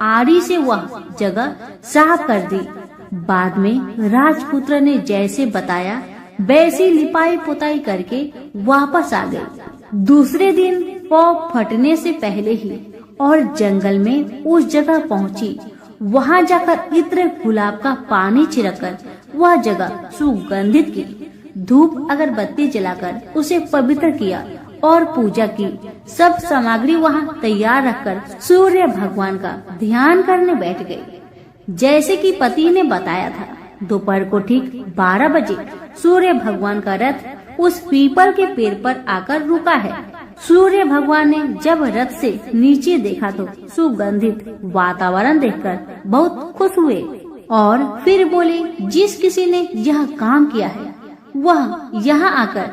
आरी से वह जगह साफ कर दी। बाद में राजपुत्र ने जैसे बताया वैसी लिपाई पुताई करके वापस आ गई। दूसरे दिन पौ फटने से पहले ही और जंगल में उस जगह पहुंची। वहां जाकर इत्र गुलाब का पानी छिड़ककर वह जगह सुगंधित की। धूप अगरबत्ती जलाकर उसे पवित्र किया और पूजा की। सब सामग्री वहाँ तैयार रखकर सूर्य भगवान का ध्यान करने बैठ गई। जैसे कि पति ने बताया था, दोपहर को ठीक 12 बजे सूर्य भगवान का रथ उस पीपल के पेड़ पर आकर रुका है। सूर्य भगवान ने जब रथ से नीचे देखा तो सुगंधित वातावरण देखकर बहुत खुश हुए और फिर बोले, जिस किसी ने यह काम किया है वह यहाँ आकर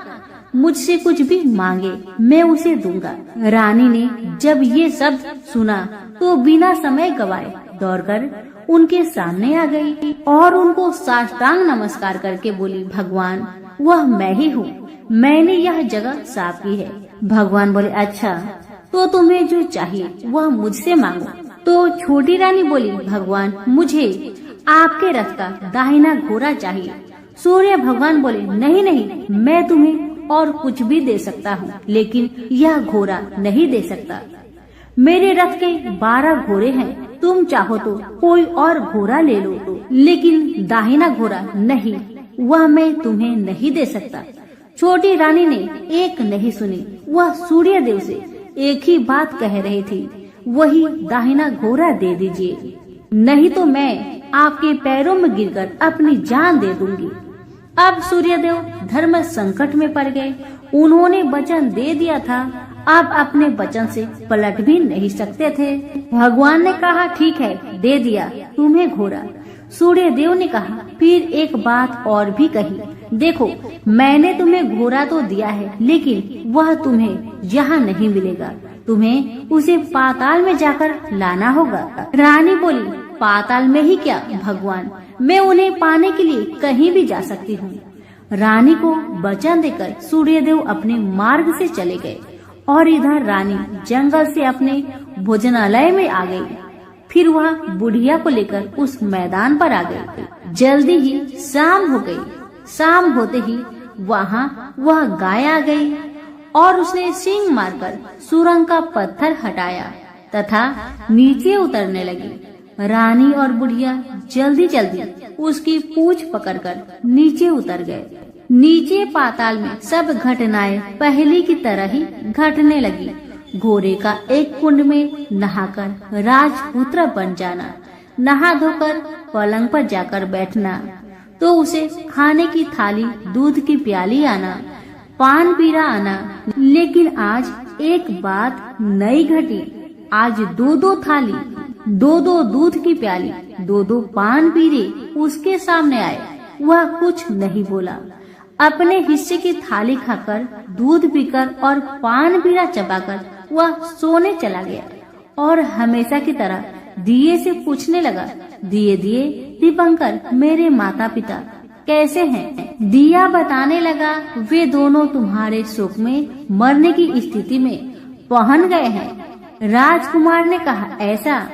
मुझसे कुछ भी मांगे, मैं उसे दूंगा। रानी ने जब ये सब सुना तो बिना समय गवाए दौड़कर उनके सामने आ गई और उनको साष्टांग नमस्कार करके बोली, भगवान, वह मैं ही हूँ, मैंने यह जगह साफ की है। भगवान बोले, अच्छा, तो तुम्हें जो चाहिए वह मुझसे मांगो। तो छोटी रानी बोली, भगवान, मुझे आपके रथ का दाहिना घोड़ा चाहिए। सूर्य भगवान बोले, नहीं नहीं, मैं तुम्हें और कुछ भी दे सकता हूँ, लेकिन यह घोड़ा नहीं दे सकता। मेरे रथ के 12 घोड़े हैं, तुम चाहो तो कोई और घोड़ा ले लो, लेकिन दाहिना घोड़ा नहीं, वह मैं तुम्हें नहीं दे सकता। छोटी रानी ने एक नहीं सुनी। वह सूर्य देव से एक ही बात कह रही थी, वही दाहिना घोड़ा दे दीजिए, नहीं तो मैं आपके पैरों में गिरकर अपनी जान दे दूंगी। अब सूर्यदेव धर्म संकट में पड़ गए। उन्होंने वचन दे दिया था, अब अपने वचन से पलट भी नहीं सकते थे। भगवान ने कहा, ठीक है, दे दिया तुम्हें घोड़ा। सूर्यदेव ने कहा, फिर एक बात और भी कही, देखो, मैंने तुम्हें घोड़ा तो दिया है, लेकिन वह तुम्हें यहाँ नहीं मिलेगा, तुम्हें उसे पाताल में जाकर लाना होगा। रानी बोली, पाताल में ही क्या भगवान, मैं उन्हें पाने के लिए कहीं भी जा सकती हूँ। रानी को वचन देकर सूर्यदेव अपने मार्ग से चले गए और इधर रानी जंगल से अपने भोजनालय में आ गई। फिर वह बुढ़िया को लेकर उस मैदान पर आ गई। जल्दी ही शाम हो गई। शाम होते ही वहाँ वह गाय आ गई और उसने सींग मारकर सुरंग का पत्थर हटाया तथा नीचे उतरने लगी। रानी और बुढ़िया जल्दी जल्दी उसकी पूंछ पकड़कर नीचे उतर गए। नीचे पाताल में सब घटनाएं पहले की तरह ही घटने लगी। घोड़े का एक कुंड में नहाकर राजपुत्र बन जाना, नहा धोकर पलंग पर जाकर बैठना, तो उसे खाने की थाली, दूध की प्याली आना, पान पीरा आना। लेकिन आज एक बात नई घटी। आज दो दो थाली, दो दो दूध की प्याली, दो दो पान पीरे उसके सामने आए। वह कुछ नहीं बोला। अपने हिस्से की थाली खाकर, दूध पीकर और पान पीरा चबाकर वह सोने चला गया और हमेशा की तरह दिए से पूछने लगा, दिए दिए दीपंकर, मेरे माता पिता कैसे हैं? दिया बताने लगा, वे दोनों तुम्हारे शोक में मरने की स्थिति में पहुंच गए हैं। राजकुमार ने कहा, ऐसा?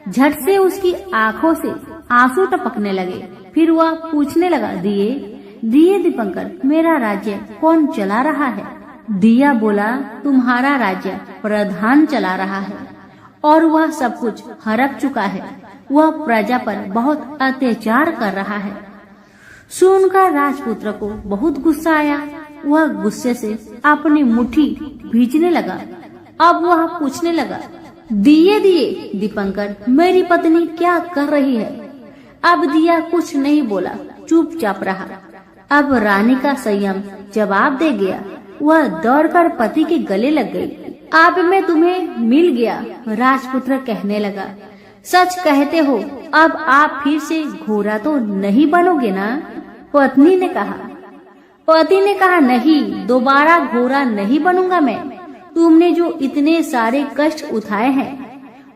झट से उसकी आंखों से आंसू टपकने लगे। फिर वह पूछने लगा, दिए दिए दीपंकर, मेरा राज्य कौन चला रहा है? दिया बोला, तुम्हारा राज्य प्रधान चला रहा है और वह सब कुछ हड़प चुका है। वह प्रजा पर बहुत अत्याचार कर रहा है। सुनकर राजपुत्र को बहुत गुस्सा आया। वह गुस्से से अपनी मुट्ठी भींचने लगा। अब वह पूछने लगा, दिए दिए दीपंकर, मेरी पत्नी क्या कर रही है? अब दिया कुछ नहीं बोला, चुपचाप रहा। अब रानी का संयम जवाब दे गया। वह दौड़कर पति के गले लग गई। अब मैं तुम्हें मिल गया, राजपुत्र कहने लगा। सच कहते हो, अब आप फिर से घोड़ा तो नहीं बनोगे ना? पत्नी ने कहा। पति ने कहा, नहीं, दोबारा घोड़ा नहीं बनूंगा मैं। तुमने जो इतने सारे कष्ट उठाए हैं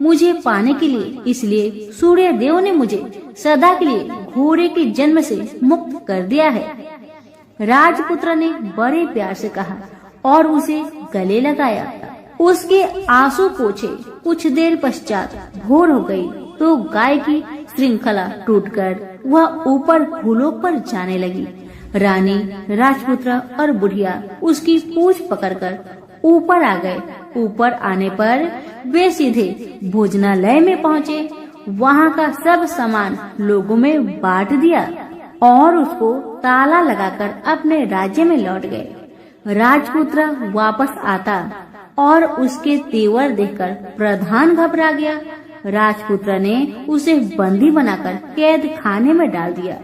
मुझे पाने के लिए, इसलिए सूर्य देव ने मुझे सदा के लिए घोड़े के जन्म से मुक्त कर दिया है। राजपुत्र ने बड़े प्यार से कहा और उसे गले लगाया। उसके आंसू पोंछे। कुछ देर पश्चात भोर हो गई तो गाय की श्रृंखला टूटकर वह ऊपर भूलोक पर जाने लगी। रानी, राजपुत्र और बुढ़िया उसकी पूंछ पकड़कर ऊपर आ गए। ऊपर आने पर वे सीधे भोजनालय में पहुँचे। वहाँ का सब सामान लोगों में बांट दिया और उसको ताला लगाकर अपने राज्य में लौट गए। राजपुत्र वापस आता और उसके तेवर देखकर प्रधान घबरा गया। राजपुत्र ने उसे बंदी बनाकर कैद खाने में डाल दिया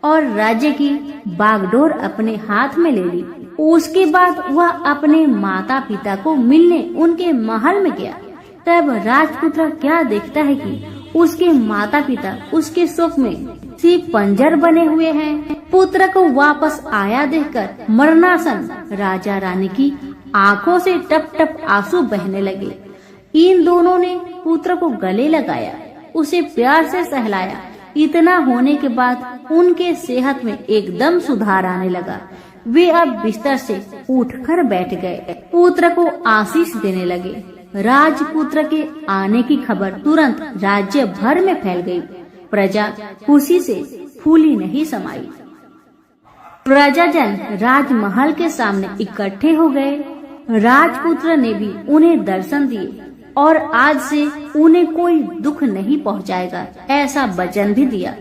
और राज्य की बागडोर अपने हाथ में ले ली। उसके बाद वह अपने माता पिता को मिलने उनके महल में गया। तब राजपुत्र क्या देखता है कि उसके माता पिता उसके शोक में सिर्फ पंजर बने हुए हैं। पुत्र को वापस आया देखकर मरणासन राजा रानी की आंखों से टप टप आंसू बहने लगे। इन दोनों ने पुत्र को गले लगाया, उसे प्यार से सहलाया। इतना होने के बाद उनके सेहत में एकदम सुधार आने लगा। वे अब बिस्तर से उठकर बैठ गए, पुत्र को आशीष देने लगे। राजपुत्र के आने की खबर तुरंत राज्य भर में फैल गई। प्रजा खुशी से फूली नहीं समाई। प्रजाजन राजमहल के सामने इकट्ठे हो गए। राजपुत्र ने भी उन्हें दर्शन दिए और आज से उन्हें कोई दुख नहीं पहुंचाएगा, ऐसा वचन भी दिया।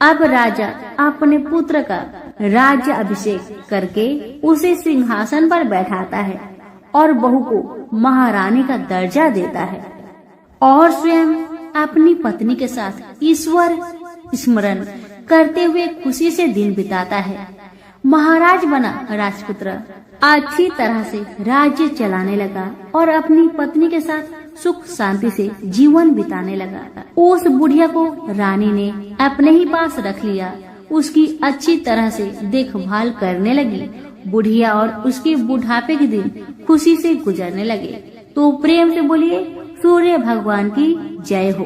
अब राजा अपने पुत्र का राज्य अभिषेक करके उसे सिंहासन पर बैठाता है और बहू को महारानी का दर्जा देता है और स्वयं अपनी पत्नी के साथ ईश्वर स्मरण करते हुए खुशी से दिन बिताता है। महाराज बना राजपुत्र अच्छी तरह से राज्य चलाने लगा और अपनी पत्नी के साथ सुख शांति से जीवन बिताने लगा। उस बुढ़िया को रानी ने अपने ही पास रख लिया, उसकी अच्छी तरह से देखभाल करने लगी। बुढ़िया और उसके बुढ़ापे के दिन खुशी से गुजरने लगे। तो प्रेम से बोलिए, सूर्य भगवान की जय हो।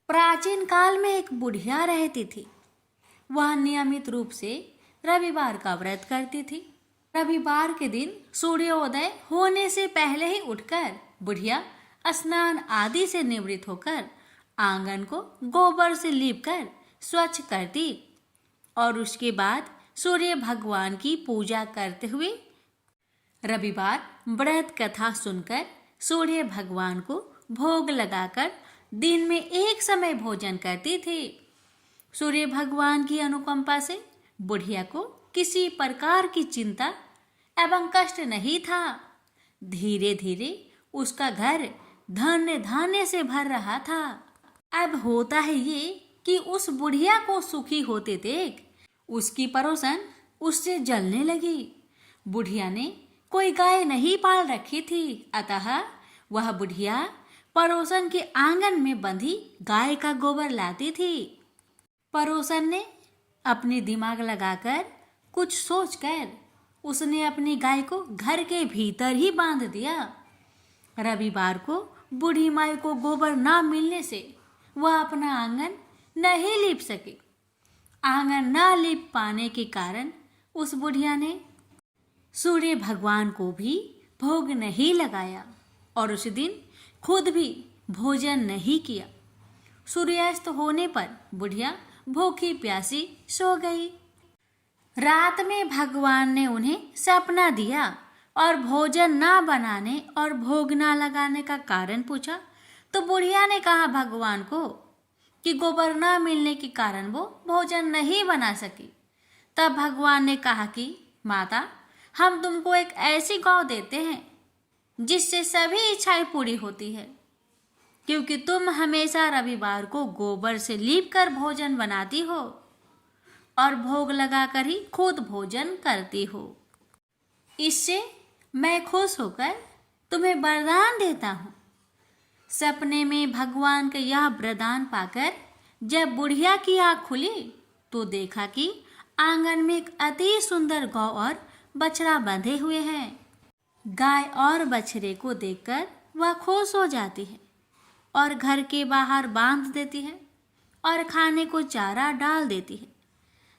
प्राचीन काल में एक बुढ़िया रहती थी। वह नियमित रूप से रविवार का व्रत करती थी। रविवार के दिन सूर्योदय होने से पहले ही उठकर बुढ़िया स्नान आदि से निवृत्त होकर आंगन को गोबर से लीपकर स्वच्छ करती और उसके बाद सूर्य भगवान की पूजा करते हुए रविवार व्रत कथा सुनकर सूर्य भगवान को भोग लगाकर दिन में एक समय भोजन करती थी। सूर्य भगवान की अनुकंपा से बुढ़िया को किसी प्रकार की चिंता एवं कष्ट नहीं था। धीरे धीरे उसका घर धन्य धान्य से भर रहा था। अब होता है ये कि उस बुढ़िया को सुखी होते देख उसकी पड़ोसन उससे जलने लगी। बुढ़िया ने कोई गाय नहीं पाल रखी थी, अतः वह बुढ़िया पड़ोसन के आंगन में बंधी गाय का गोबर लाती थी। पड़ोसन ने अपने दिमाग लगाकर कुछ सोचकर उसने अपनी गाय को घर के भीतर ही बांध दिया। रविवार को बूढ़ी माई को गोबर ना मिलने से वह अपना आंगन नहीं लीप सके। आंगन ना लीप पाने के कारण उस बुढ़िया ने सूर्य भगवान को भी भोग नहीं लगाया और उस दिन खुद भी भोजन नहीं किया। सूर्यास्त होने पर बुढ़िया भूखी प्यासी सो गई। रात में भगवान ने उन्हें सपना दिया और भोजन ना बनाने और भोग ना लगाने का कारण पूछा तो बुढ़िया ने कहा भगवान को कि गोबर ना मिलने के कारण वो भोजन नहीं बना सकी। तब भगवान ने कहा कि माता, हम तुमको एक ऐसी गौ देते हैं जिससे सभी इच्छाएं पूरी होती है, क्योंकि तुम हमेशा रविवार को गोबर से लीप कर भोजन बनाती हो और भोग लगाकर ही खुद भोजन करती हो। इससे मैं खुश होकर तुम्हें वरदान देता हूँ। सपने में भगवान का यह वरदान पाकर जब बुढ़िया की आँख खुली तो देखा कि आंगन में एक अति सुंदर गौ और बछड़ा बंधे हुए हैं। गाय और बछड़े को देखकर वह खुश हो जाती है और घर के बाहर बांध देती है और खाने को चारा डाल देती है।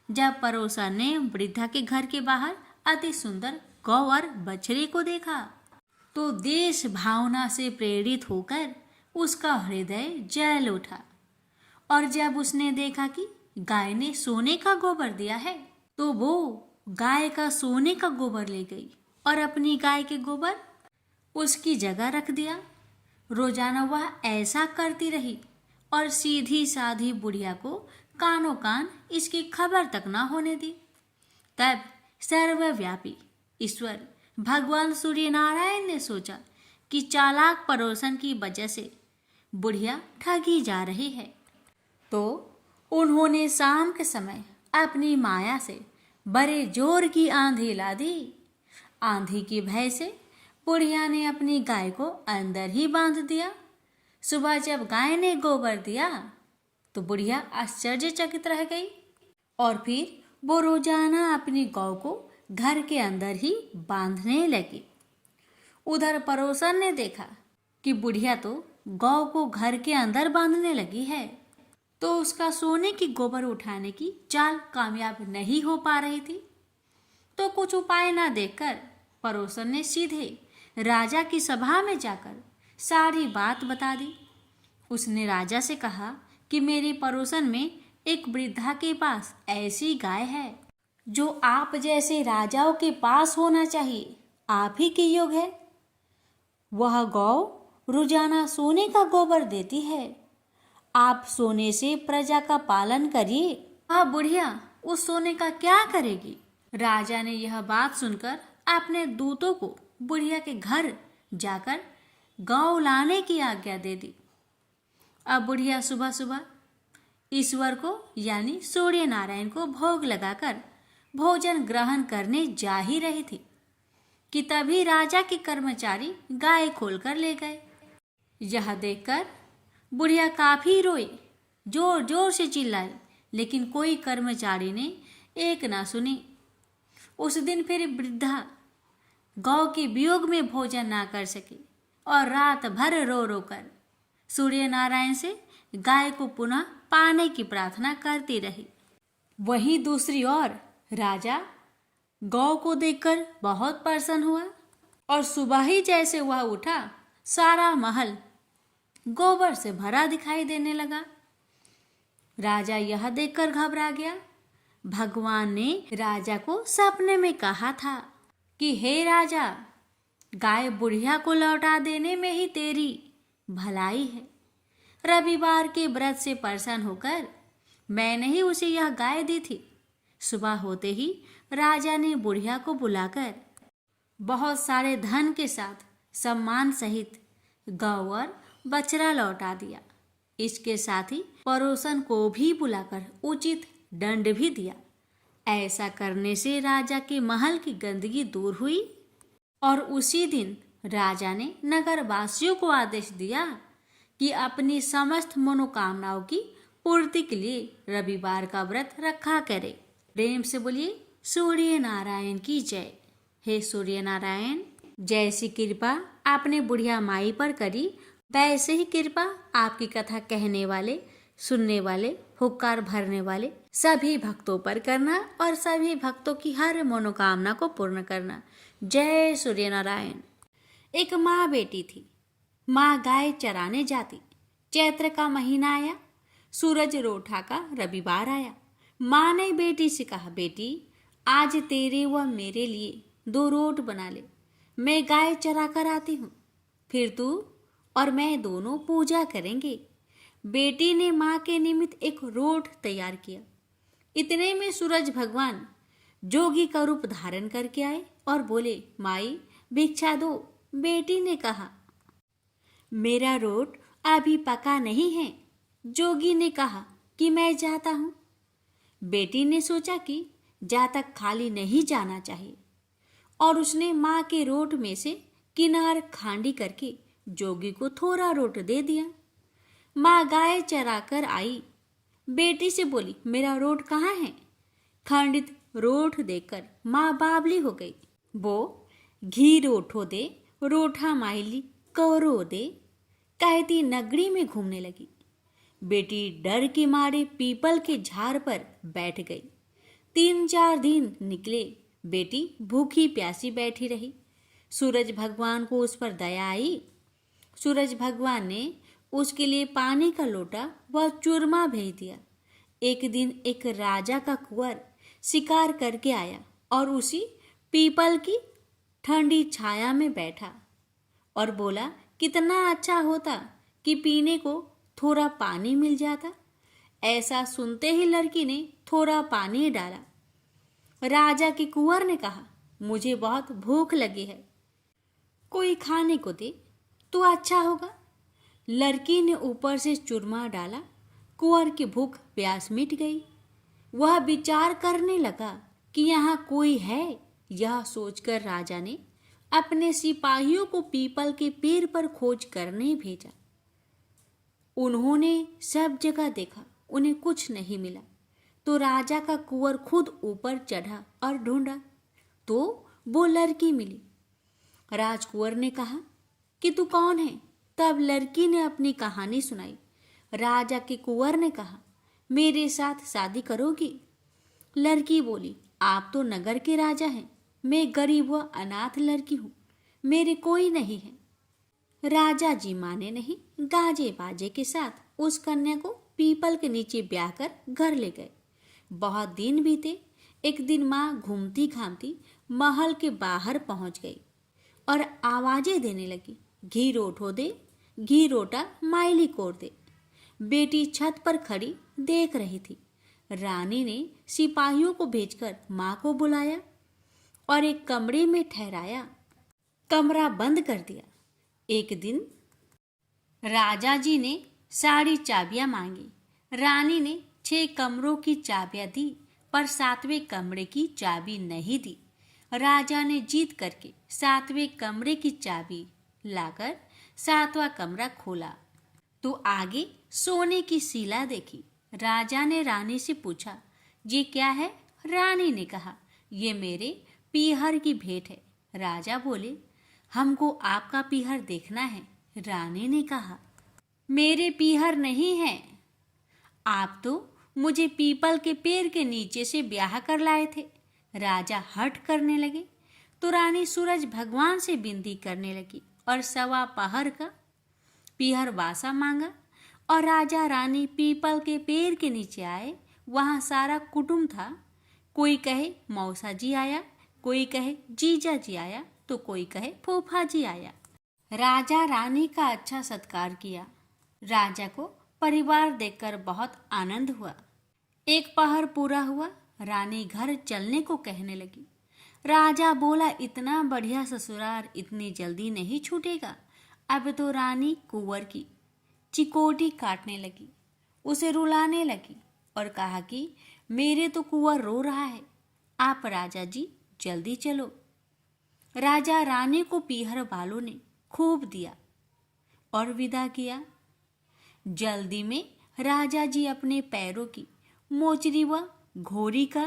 जब पड़ोसन ने वृद्धा के घर के बाहर अति सुंदर गौ और बछड़े को देखा तो देश भावना से प्रेरित होकर उसका हृदय जल उठा। और जब उसने देखा कि गाय ने सोने का गोबर दिया है तो वो गाय का सोने का गोबर ले गई और अपनी गाय के गोबर उसकी जगह रख दिया। रोजाना वह ऐसा करती रही और सीधी साधी बुढ़िया को कानों कान इसकी खबर तक ना होने दी। तब सर्वव्यापी ईश्वर भगवान सूर्य नारायण ने सोचा कि चालाक पड़ोसन की वजह से बुढ़िया ठगी जा रही है, तो उन्होंने शाम के समय अपनी माया से बड़े जोर की आंधी ला दी। आंधी की भय से बुढ़िया ने अपनी गाय को अंदर ही बांध दिया। सुबह जब गाय ने गोबर दिया तो बुढ़िया आश्चर्यचकित रह गई और फिर वो रोजाना अपनी गौ को घर के अंदर ही बांधने लगी। उधर पड़ोसन ने देखा कि बुढ़िया तो गौ को घर के अंदर बांधने लगी है, तो उसका सोने की गोबर उठाने की चाल कामयाब नहीं हो पा रही थी। तो कुछ उपाय ना देखकर पड़ोसन ने सीधे राजा की सभा में जाकर सारी बात बता दी। उसने राजा से कहा कि मेरे पड़ोसन में एक वृद्धा के पास ऐसी गाय है जो आप जैसे राजाओं के पास होना चाहिए, आप ही के योग है। वह गौ रोजाना सोने का गोबर देती है। आप सोने से प्रजा का पालन करिए। वह बुढ़िया उस सोने का क्या करेगी? राजा ने यह बात सुनकर अपने दूतों को बुढ़िया के घर जाकर गौ लाने की आज्ञा दे दी। अब बुढ़िया सुबह सुबह ईश्वर को यानी सूर्य नारायण को भोग लगाकर भोजन ग्रहण करने जा ही रही थी कि तभी राजा के कर्मचारी गाय खोलकर ले गए। यह देखकर बुढ़िया काफी रोई, जोर जोर से चिल्लाई, लेकिन कोई कर्मचारी ने एक ना सुनी। उस दिन फिर वृद्धा गौ के वियोग में भोजन ना कर सकी और रात भर रो रो कर सूर्य नारायण से गाय को पुनः पाने की प्रार्थना करती रही। वहीं दूसरी ओर राजा गौ को देखकर बहुत प्रसन्न हुआ और सुबह ही जैसे वह उठा सारा महल गोबर से भरा दिखाई देने लगा। राजा यह देखकर घबरा गया। भगवान ने राजा को सपने में कहा था कि हे राजा, गाय बुढ़िया को लौटा देने में ही तेरी भलाई है। रविवार के व्रत से प्रसन्न होकर मैंने ही उसे यह गाय दी थी। सुबह होते ही राजा ने बुढ़िया को बुलाकर बहुत सारे धन के साथ सम्मान सहित गौ और बछड़ा लौटा दिया। इसके साथ ही पड़ोसन को भी बुलाकर उचित दंड भी दिया। ऐसा करने से राजा के महल की गंदगी दूर हुई और उसी दिन राजा ने नगरवासियों को आदेश दिया कि अपनी समस्त मनोकामनाओं की पूर्ति के लिए रविवार का व्रत रखा करे। प्रेम से बोलिए सूर्य नारायण की जय। हे सूर्य नारायण, जैसी कृपा आपने बुढ़िया माई पर करी, वैसे ही कृपा आपकी कथा कहने वाले, सुनने वाले, हुक्कार भरने वाले सभी भक्तों पर करना और सभी भक्तों की हर मनोकामना को पूर्ण करना। जय सूर्य नारायण। एक माँ बेटी थी। माँ गाय चराने जाती। चैत्र का महीना आया, सूरज रोठा का रविवार आया। माँ ने बेटी से कहा, बेटी आज तेरे व मेरे लिए 2 रोट बना ले, मैं गाय चरा कर आती हूँ, फिर तू और मैं दोनों पूजा करेंगे। बेटी ने माँ के निमित्त एक रोट तैयार किया। इतने में सूरज भगवान जोगी का रूप धारण करके आए और बोले, माई भिक्षा दो। बेटी ने कहा, मेरा रोट अभी पका नहीं है। जोगी ने कहा कि मैं जाता हूँ। बेटी ने सोचा कि जा तक खाली नहीं जाना चाहिए और उसने माँ के रोट में से किनार खांडी करके जोगी को थोड़ा रोट दे दिया। माँ गाय चरा कर आई। बेटी से बोली, मेरा रोट कहाँ है? खंडित रोट देकर माँ बावली हो गई। वो घी रोठो दे, रोठा माइली कौरो दे कहती नगरी में घूमने लगी। बेटी डर के मारे पीपल के झाड़ पर बैठ गई। 3-4 दिन निकले। बेटी भूखी प्यासी बैठी रही। सूरज भगवान को उस पर दया आई। सूरज भगवान ने उसके लिए पानी का लोटा व चूरमा भेज दिया। एक दिन एक राजा का कुंवर शिकार करके आया और उसी पीपल की ठंडी छाया में बैठा और बोला, कितना अच्छा होता कि पीने को थोड़ा पानी मिल जाता। ऐसा सुनते ही लड़की ने थोड़ा पानी डाला। राजा के कुंवर ने कहा, मुझे बहुत भूख लगी है, कोई खाने को दे तो अच्छा होगा। लड़की ने ऊपर से चूरमा डाला। कुंवर की भूख प्यास मिट गई। वह विचार करने लगा कि यहाँ कोई है। यह सोचकर राजा ने अपने सिपाहियों को पीपल के पेड़ पर खोज करने भेजा। उन्होंने सब जगह देखा, उन्हें कुछ नहीं मिला। तो राजा का कुंवर खुद ऊपर चढ़ा और ढूंढा तो वो लड़की मिली। राजकुंवर ने कहा कि तू कौन है? तब लड़की ने अपनी कहानी सुनाई। राजा के कुंवर ने कहा, मेरे साथ शादी करोगी? लड़की बोली, आप तो नगर के राजा हैं, मैं गरीब व अनाथ लड़की हूँ, मेरे कोई नहीं है। राजा जी माने नहीं। गाजे बाजे के साथ उस कन्या को पीपल के नीचे ब्याह कर घर ले गए। बहुत दिन बीते। एक दिन माँ घूमती घामती महल के बाहर पहुंच गई और आवाजें देने लगी, घी रोठो दे, घी रोटा माइली कोर दे। बेटी छत पर खड़ी देख रही थी। रानी ने सिपाहियों को भेजकर माँ को बुलाया और एक कमरे में ठहराया। कमरा बंद कर दिया। एक दिन राजा जी ने सारी चाबियां मांगी। रानी ने 6 कमरों की चाबियां दी पर 7वें कमरे की चाबी नहीं दी। राजा ने जीत करके 7वें कमरे की चाबी लाकर 7वां कमरा खोला तो आगे सोने की शिला देखी। राजा ने रानी से पूछा, ये क्या है? रानी ने कहा, ये मेरे पीहर की भेंट है। राजा बोले, हमको आपका पीहर देखना है। रानी ने कहा, मेरे पीहर नहीं है, आप तो मुझे पीपल के पेड़ के नीचे से ब्याह कर लाए थे। राजा हट करने लगे तो रानी सूरज भगवान से विनती करने लगी और 1.25 पहर का पीहर वासा मांगा और राजा रानी पीपल के पेड़ के नीचे आए। वहाँ सारा कुटुंब था। कोई कहे मौसा जी आया, कोई कहे जीजा जी आया, तो कोई कहे फूफा जी आया। राजा रानी का अच्छा सत्कार किया। राजा को परिवार देखकर बहुत आनंद हुआ। एक पहर पूरा हुआ, रानी घर चलने को कहने लगी। राजा बोला, इतना बढ़िया ससुराल इतनी जल्दी नहीं छूटेगा। अब तो रानी कुंवर की चिकोटी काटने लगी, उसे रुलाने लगी और कहा कि मेरे तो कुंवर रो रहा है, आप राजा जी जल्दी चलो। राजा रानी को पीहर वालों ने खूब दिया और विदा किया। जल्दी में राजा जी अपने पैरों की मोचरी व घोड़ी का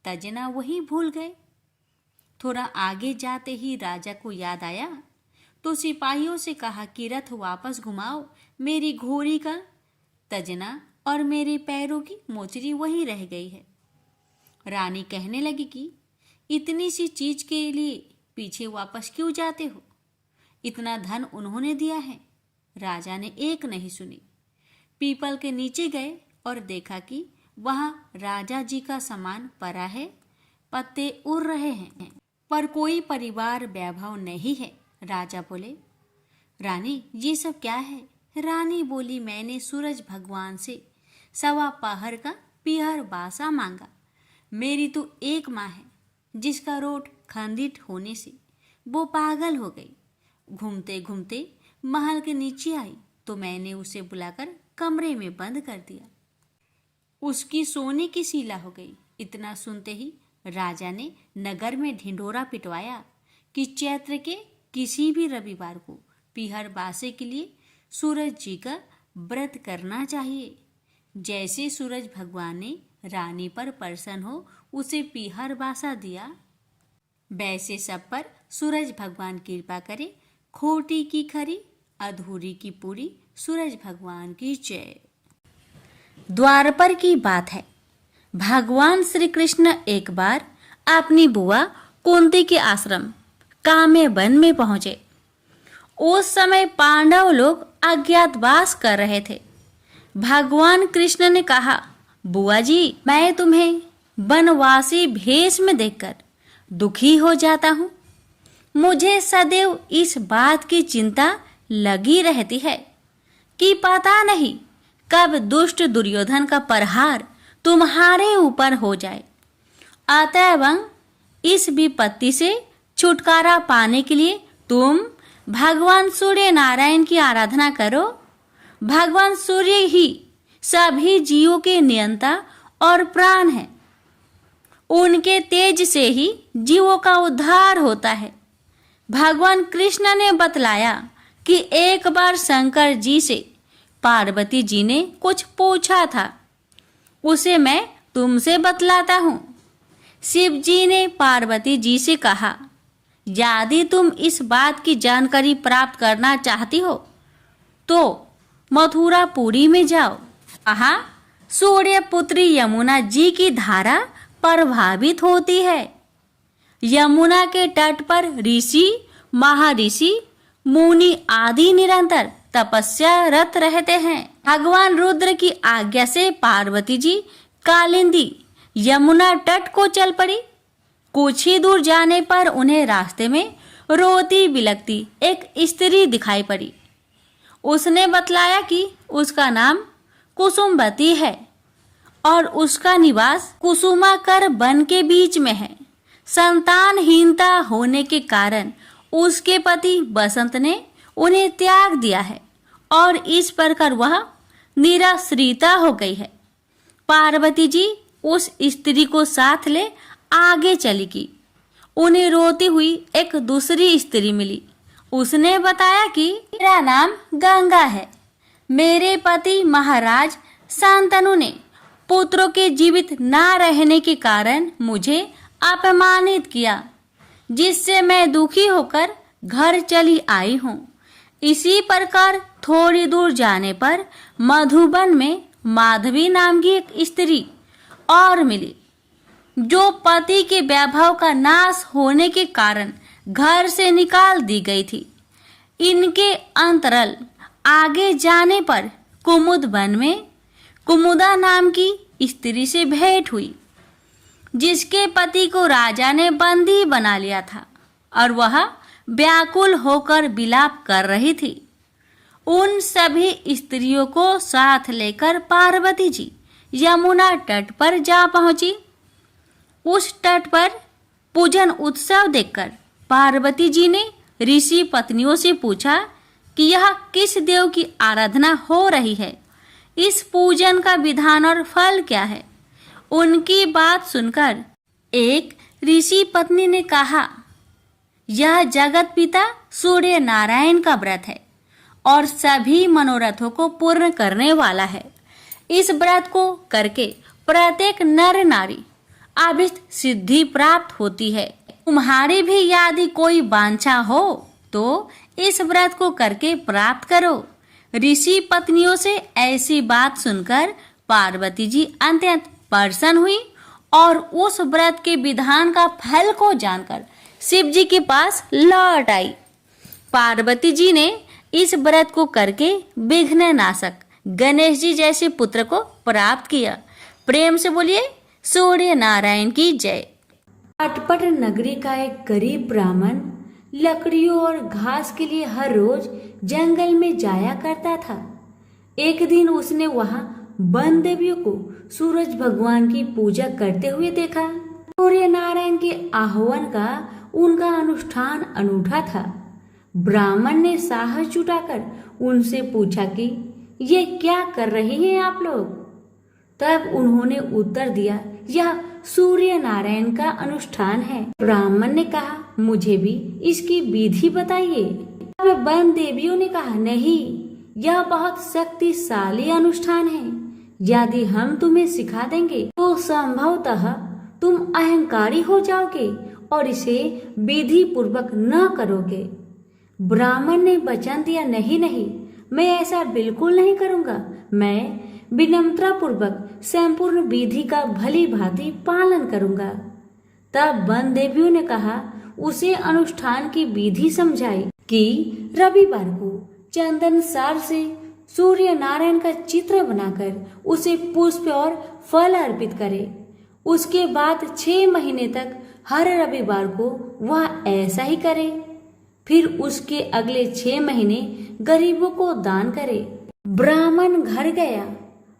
तजना वहीं भूल गए। थोड़ा आगे जाते ही राजा को याद आया तो सिपाहियों से कहा कि रथ वापस घुमाओ, मेरी घोड़ी का तजना और मेरे पैरों की मोचरी वहीं रह गई है। रानी कहने लगी कि इतनी सी चीज के लिए पीछे वापस क्यों जाते हो? इतना धन उन्होंने दिया है। राजा ने एक नहीं सुनी। पीपल के नीचे गए और देखा कि वहां राजा जी का सामान पड़ा है, पत्ते उड़ रहे हैं, पर कोई परिवार वैभव नहीं है। राजा बोले, रानी ये सब क्या है? रानी बोली, मैंने सूरज भगवान से 1.25 पहर का पीहर बासा मांगा। मेरी तो एक माँ है जिसका रोट खंडित होने से वो पागल हो गई। घूमते घूमते महल के नीचे आई तो मैंने उसे बुलाकर कमरे में बंद कर दिया। उसकी सोने की सीला हो गई। इतना सुनते ही राजा ने नगर में ढिंढोरा पिटवाया कि चैत्र के किसी भी रविवार को पीहर बासे के लिए सूरज जी का व्रत करना चाहिए। जैसे सूरज भगवान ने रानी पर प्रसन्न हो उसे पीहर बासा दिया, वैसे सब पर सूरज भगवान कृपा करे। खोटी की खरी, अधूरी की पूरी, सूरज भगवान की जय। द्वारपर की बात है। भगवान श्री कृष्ण एक बार अपनी बुआ कुंती के आश्रम काम्य वन में पहुंचे। उस समय पांडव लोग अज्ञातवास कर रहे थे। भगवान कृष्ण ने कहा, बुआ जी, मैं तुम्हें वनवासी भेष में देखकर दुखी हो जाता हूँ। मुझे सदैव इस बात की चिंता लगी रहती है कि पता नहीं कब दुष्ट दुर्योधन का प्रहार तुम्हारे ऊपर हो जाए। अतएव इस विपत्ति से छुटकारा पाने के लिए तुम भगवान सूर्य नारायण की आराधना करो। भगवान सूर्य ही सभी जीवों के नियंता और प्राण हैं। उनके तेज से ही जीवों का उद्धार होता है। भगवान कृष्ण ने बतलाया कि एक बार शंकर जी से पार्वती जी ने कुछ पूछा था, उसे मैं तुमसे बतलाता हूँ। शिव जी ने पार्वती जी से कहा, यदि तुम इस बात की जानकारी प्राप्त करना चाहती हो तो मथुरापुरी में जाओ। कहा, सूर्य पुत्री यमुना जी की धारा प्रभावित होती है। यमुना के तट पर ऋषि, महर्षि, मुनि आदि निरंतर तपस्यारत रहते हैं। भगवान रुद्र की आज्ञा से पार्वती जी कालिंदी यमुना तट को चल पड़ी। कुछ ही दूर जाने पर उन्हें रास्ते में रोती बिलखती एक स्त्री दिखाई पड़ी। उसने बतलाया कि उसका नाम कुसुमवती है और उसका निवास कुसुमाकर वन के बीच में है। संतानहीनता होने के कारण उसके पति बसंत ने उन्हें त्याग दिया है और इस प्रकार वह निराश्रिता हो गई है। पार्वती जी उस स्त्री को साथ ले आगे चली गई। उन्हें रोती हुई एक दूसरी स्त्री मिली। उसने बताया कि मेरा नाम गंगा है। मेरे पति महाराज शांतनु ने पुत्रों के जीवित न रहने के कारण मुझे अपमानित किया, जिससे मैं दुखी होकर घर चली आई हूँ। इसी प्रकार थोड़ी दूर जाने पर मधुबन में माधवी नाम की एक स्त्री और मिली, जो पति के वैभव का नाश होने के कारण घर से निकाल दी गई थी। इनके अंतरल आगे जाने पर कुमुद वन में कुमुदा नाम की स्त्री से भेंट हुई, जिसके पति को राजा ने बंदी बना लिया था और वह व्याकुल होकर विलाप कर रही थी। उन सभी स्त्रियों को साथ लेकर पार्वती जी यमुना तट पर जा पहुंची। उस तट पर पूजन उत्सव देखकर पार्वती जी ने ऋषि पत्नियों से पूछा कि यह किस देव की आराधना हो रही है, इस पूजन का विधान और फल क्या है। उनकी बात सुनकर एक ऋषि पत्नी ने कहा, यह जगत पिता सूर्य नारायण का व्रत है और सभी मनोरथों को पूर्ण करने वाला है। इस व्रत को करके प्रत्येक नर नारी अभीष्ट सिद्धि प्राप्त होती है। तुम्हारी भी यदि कोई वांछा हो तो इस व्रत को करके प्राप्त करो। ऋषि पत्नियों से ऐसी बात सुनकर पार्वती जी अत्यंत प्रसन्न हुई और उस व्रत के विधान का फल को जानकर शिव जी के पास लौट आई। पार्वती जी ने इस व्रत को करके विघ्न नाशक गणेश जी जैसे पुत्र को प्राप्त किया। प्रेम से बोलिए सूर्य नारायण की जय। अटपट नगरी का एक गरीब ब्राह्मण लकड़ियों और घास के लिए हर रोज जंगल में जाया करता था। एक दिन उसने वहां वन देवियों को सूरज भगवान की पूजा करते हुए देखा। सूर्य नारायण के आह्वान का उनका अनुष्ठान अनूठा था। ब्राह्मण ने साहस जुटाकर उनसे पूछा कि ये क्या कर रहे हैं आप लोग। तब उन्होंने उत्तर दिया, यह सूर्य नारायण का अनुष्ठान है। ब्राह्मण ने कहा, मुझे भी इसकी विधि बताइए। तब वन देवियों ने कहा, नहीं, यह बहुत शक्तिशाली अनुष्ठान है। यदि हम तुम्हें सिखा देंगे तो संभवतः तुम अहंकारी हो जाओगे और इसे विधि पूर्वक न करोगे। ब्राह्मण ने वचन दिया, नहीं नहीं, मैं ऐसा बिल्कुल नहीं करूंगा। मैं विनम्रता पूर्वक संपूर्ण विधि का भली भांति पालन करूंगा। तब वन देवियों ने कहा, उसे अनुष्ठान की विधि समझाई कि रविवार को चंदन सार से सूर्य नारायण का चित्र बनाकर उसे पुष्प और फल अर्पित करे। उसके बाद 6 महीने तक हर रविवार को वह ऐसा ही करे। फिर उसके अगले 6 महीने गरीबों को दान करे। ब्राह्मण घर गया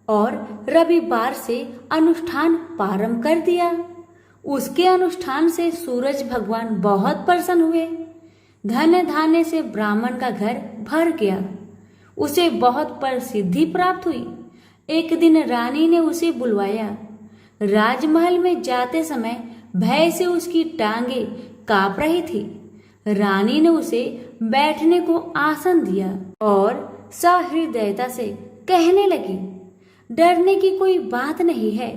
और रविवार से अनुष्ठान प्रारंभ कर दिया। उसके अनुष्ठान से सूरज भगवान बहुत प्रसन्न हुए। धन धान्य से ब्राह्मण का घर भर गया। उसे बहुत प्रसिद्धि प्राप्त हुई। एक दिन रानी ने उसे बुलवाया। राजमहल में जाते समय भय से उसकी टांगे कांप रही थी। रानी ने उसे बैठने को आसन दिया और सहृदयता से कहने लगी, डरने की कोई बात नहीं है।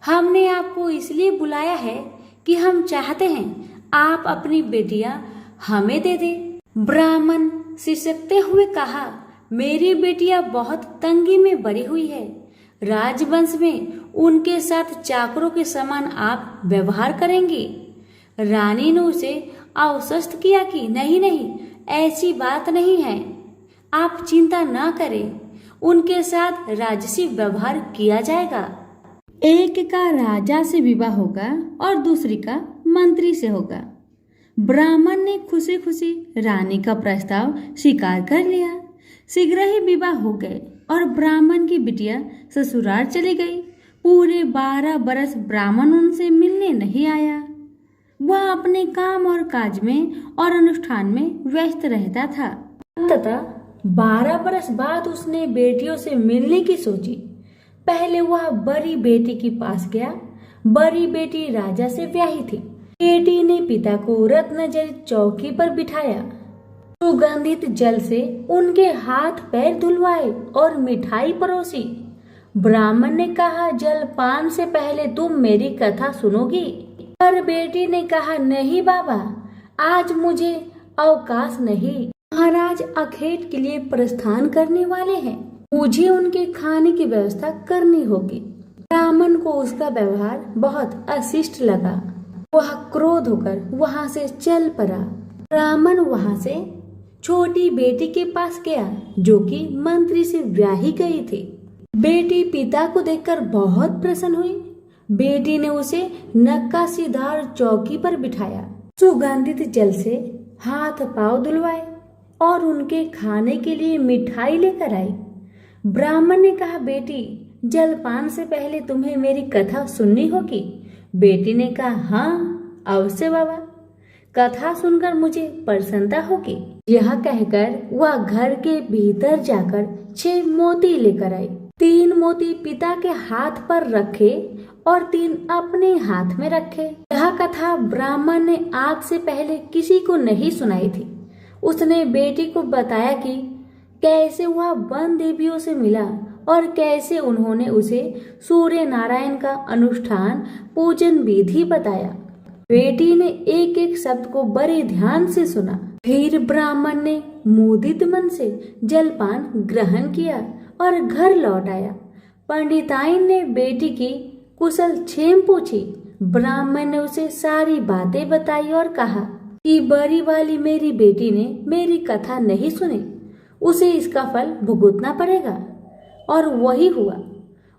हमने आपको इसलिए बुलाया है कि हम चाहते हैं आप अपनी बेटियां हमें दे दे। ब्राह्मण सिसकते हुए कहा, मेरी बेटियां बहुत तंगी में बड़ी हुई है। राजवंश में उनके साथ चाकरों के समान आप व्यवहार करेंगी। रानी ने उसे आश्वस्त किया कि नहीं नहीं, ऐसी बात नहीं है, आप चिंता न करें, उनके साथ राजसी व्यवहार किया जाएगा। एक का राजा से विवाह होगा और दूसरी का मंत्री से होगा। ब्राह्मण ने खुशी खुशी रानी का प्रस्ताव स्वीकार कर लिया। शीघ्र ही विवाह हो गए और ब्राह्मण की बिटिया ससुराल चली गई। पूरे 12 बरस ब्राह्मण उनसे मिलने नहीं आया। वह अपने काम और काज में और अनुष्ठान में व्यस्त रहता था। अंततः 12 बरस बाद उसने बेटियों से मिलने की सोची। पहले वह बड़ी बेटी के पास गया। बड़ी बेटी राजा से ब्याही थी। बेटी ने पिता को रत्न जड़ित चौकी पर बिठाया। सुगंधित जल से उनके हाथ पैर धुलवाए और मिठाई परोसी। ब्राह्मण ने कहा, जलपान से पहले तुम मेरी कथा सुनोगी? पर बेटी ने कहा, नहीं बाबा, आज मुझे अवकाश नहीं। महाराज अखेट के लिए प्रस्थान करने वाले हैं। मुझे उनके खाने की व्यवस्था करनी होगी। ब्राह्मण को उसका व्यवहार बहुत अशिष्ट लगा। वह क्रोध होकर वहां से चल पड़ा। ब्राह्मण वहां से छोटी बेटी के पास गया जो कि मंत्री से ब्याही गई थी। बेटी पिता को देखकर बहुत प्रसन्न हुई। बेटी ने उसे नक्काशीदार चौकी पर बिठाया। सुगंधित जल से हाथ पांव धुलवाए और उनके खाने के लिए मिठाई लेकर आई। ब्राह्मण ने कहा, बेटी, जलपान से पहले तुम्हें मेरी कथा सुननी होगी। बेटी ने कहा, हाँ अवश्य बाबा, कथा सुनकर मुझे प्रसन्नता होगी। यह कहकर वह घर के भीतर जाकर 6 मोती लेकर आई। 3 मोती पिता के हाथ पर रखे और 3 अपने हाथ में रखे। यह कथा ब्राह्मण ने आज से पहले किसी को नहीं सुनाई थी। उसने बेटी को बताया कि कैसे वह वन देवियों से मिला और कैसे उन्होंने उसे सूर्य नारायण का अनुष्ठान पूजन विधि बताया। बेटी ने एक एक शब्द को बड़े ध्यान से सुना। फिर ब्राह्मण ने मुदित मन से जलपान ग्रहण किया और घर लौट आया। पंडिताइन ने बेटी की कुशल क्षेम पूछी। ब्राह्मण ने उसे सारी बातें बताई और कहा कि बड़ी वाली मेरी बेटी ने मेरी कथा नहीं सुनी, उसे इसका फल भुगतना पड़ेगा। और वही हुआ।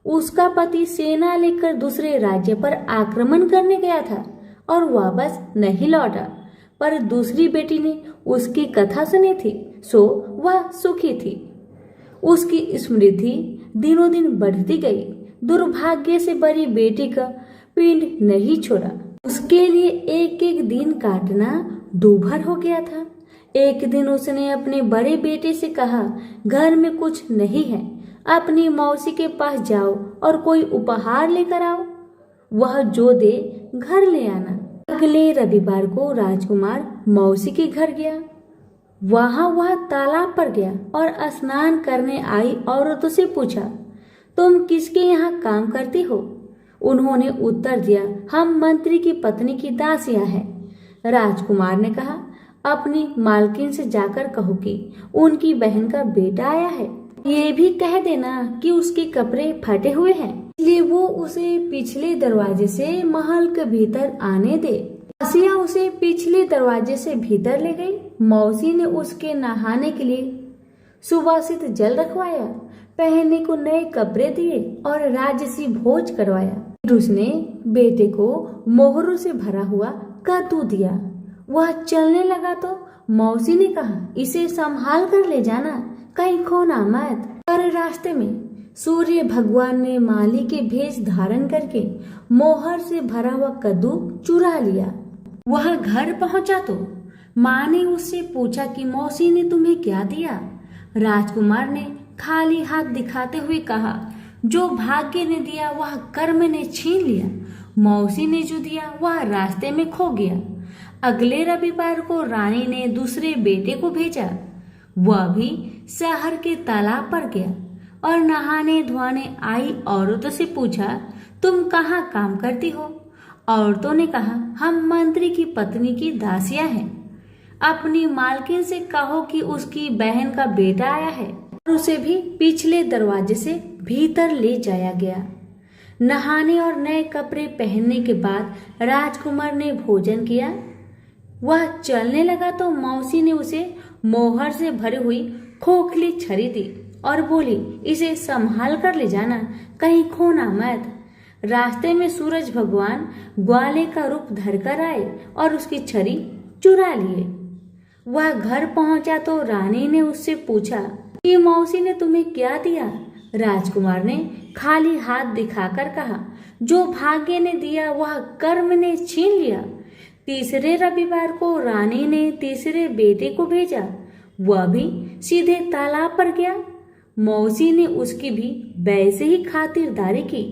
उसका पति सेना लेकर दूसरे राज्य पर आक्रमण करने गया था और वापस नहीं लौटा, पर दूसरी बेटी ने उसकी कथा सुनी थी, सो वह सुखी थी। उसकी समृद्धि दिनों दिन बढ़ती गई। दुर्भाग्य से बड़ी बेटी का पिंड नहीं छोड़ा। उसके लिए एक एक दिन काटना दूभर हो गया था। एक दिन उसने अपने बड़े बेटे से कहा, घर में कुछ नहीं है, अपनी मौसी के पास जाओ और कोई उपहार लेकर आओ, वह जो दे घर ले आना। अगले रविवार को राजकुमार मौसी के घर गया। वहां वह तालाब पर गया और स्नान करने आई औरतों से पूछा, तुम किसके यहाँ काम करती हो? उन्होंने उत्तर दिया, हम मंत्री की पत्नी की दासियां हैं। राजकुमार ने कहा, अपनी मालकिन से जाकर कहो कि उनकी बहन का बेटा आया है। ये भी कह देना कि उसके कपड़े फटे हुए हैं, इसलिए वो उसे पिछले दरवाजे से महल के भीतर आने दे। दासिया उसे पिछले दरवाजे से भीतर ले गई। मौसी ने उसके नहाने के लिए सुवासित जल रखवाया, पहनने को नए कपड़े दिए और राजसी भोज करवाया। फिर उसने बेटे को मोहरों से भरा हुआ कद्दू दिया। वह चलने लगा तो मौसी ने कहा, इसे संभाल कर ले जाना, कहीं खोना मत। पर रास्ते में सूर्य भगवान ने माली के भेष धारण करके मोहर से भरा हुआ कद्दू चुरा लिया। वह घर पहुंचा तो माँ ने उससे पूछा कि मौसी ने तुम्हें क्या दिया? राजकुमार ने खाली हाथ दिखाते हुए कहा, जो भाग्य ने दिया वह कर्म ने छीन लिया, मौसी ने जो दिया वह रास्ते में खो गया। अगले रविवार को रानी ने दूसरे बेटे को भेजा। वह भी शहर के तालाब पर गया और नहाने धोने आई औरतों से पूछा, तुम कहाँ काम करती हो? औरतों ने कहा, हम मंत्री की पत्नी की दासियां हैं। अपनी मालकिन से कहो कि उसकी बहन का बेटा आया है। और उसे भी पिछले दरवाजे से भीतर ले जाया गया। नहाने और नए कपड़े पहनने के बाद राजकुमार ने भोजन किया। वह चलने लगा तो मौसी ने उसे मोहर से भरी हुई खोखली छड़ी दी और बोली, इसे संभाल कर ले जाना, कहीं खोना मत। रास्ते में सूरज भगवान ग्वाले का रूप धरकर आए और उसकी छड़ी चुरा लिए। वह घर पहुंचा तो रानी ने उससे पूछा कि मौसी ने तुम्हें क्या दिया? राजकुमार ने खाली हाथ दिखाकर कहा, जो भाग्य ने दिया वह कर्म ने छीन लिया। तीसरे रविवार को रानी ने तीसरे बेटे को भेजा। वह भी सीधे तालाब पर गया। मौसी ने उसकी भी वैसे ही खातिरदारी की।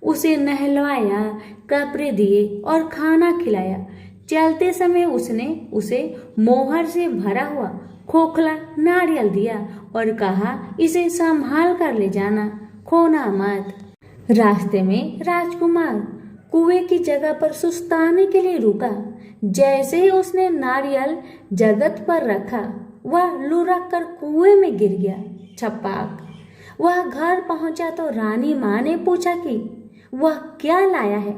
उसे नहलवाया, कपड़े दिए और खाना खिलाया। चलते समय उसने उसे मोहर से भरा हुआ खोखला नारियल दिया और कहा, इसे संभाल कर ले जाना, खोना मत। रास्ते में राजकुमार कुएं की जगह पर सुस्ताने के लिए रुका। जैसे ही उसने नारियल जगत पर रखा, वह लुढ़क कर कुएं में गिर गया। छपाक। वह घर पहुंचा तो रानी माँ ने पूछा कि वह क्या लाया है?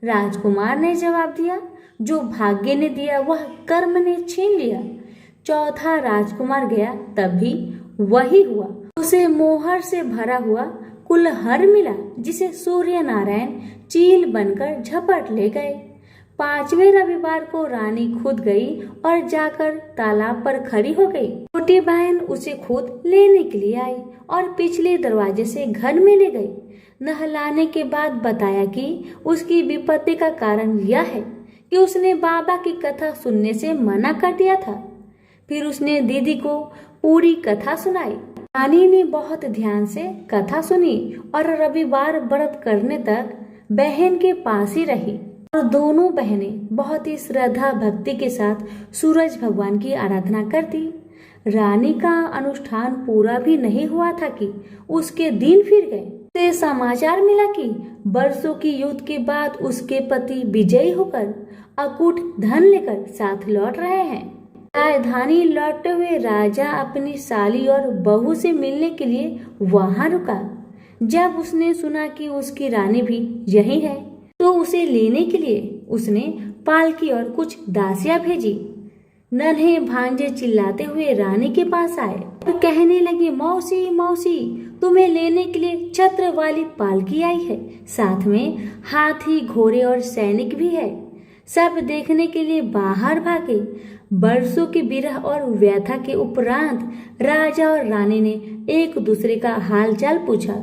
राजकुमार ने जवाब दिया, जो भाग्य ने दिया वह कर्म ने छीन लिया। चौथा राजकुमार गया, तब भी वही हुआ। उसे मोहर से भरा हुआ कुल्हड़ मिला, जिसे सूर्य नारायण चील बनकर झपट ले गए। 5वें रविवार को रानी खुद गई और जाकर तालाब पर खड़ी हो गई। छोटी बहन उसे खुद लेने के लिए आई और पिछले दरवाजे से घर में ले गई। नहलाने के बाद बताया कि उसकी विपत्ति का कारण यह है कि उसने बाबा की कथा सुनने से मना कर दिया था। फिर उसने दीदी को पूरी कथा सुनाई। रानी ने बहुत ध्यान से कथा सुनी और रविवार व्रत करने तक बहन के पास ही रही और दोनों बहनें बहुत ही श्रद्धा भक्ति के साथ सूरज भगवान की आराधना करती। रानी का अनुष्ठान पूरा भी नहीं हुआ था कि उसके दिन फिर गए। से समाचार मिला कि वर्षों की युद्ध के बाद उसके पति विजयी होकर अकूट धन लेकर साथ लौट रहे हैं। राजधानी लौटते हुए राजा अपनी साली और बहू से मिलने के लिए वहां रुका। जब उसने सुना कि उसकी रानी भी यही है तो उसे लेने के लिए उसने पालकी और कुछ दासियां भेजी। नन्हे भांजे चिल्लाते हुए रानी के पास आए और कहने लगे, मौसी मौसी, तुम्हें लेने के लिए छत्र वाली पालकी आई है, साथ में हाथी घोड़े और सैनिक भी है। सब देखने के लिए बाहर भागे। बरसों की विरह और व्यथा के उपरांत राजा और रानी ने एक दूसरे का हालचाल पूछा।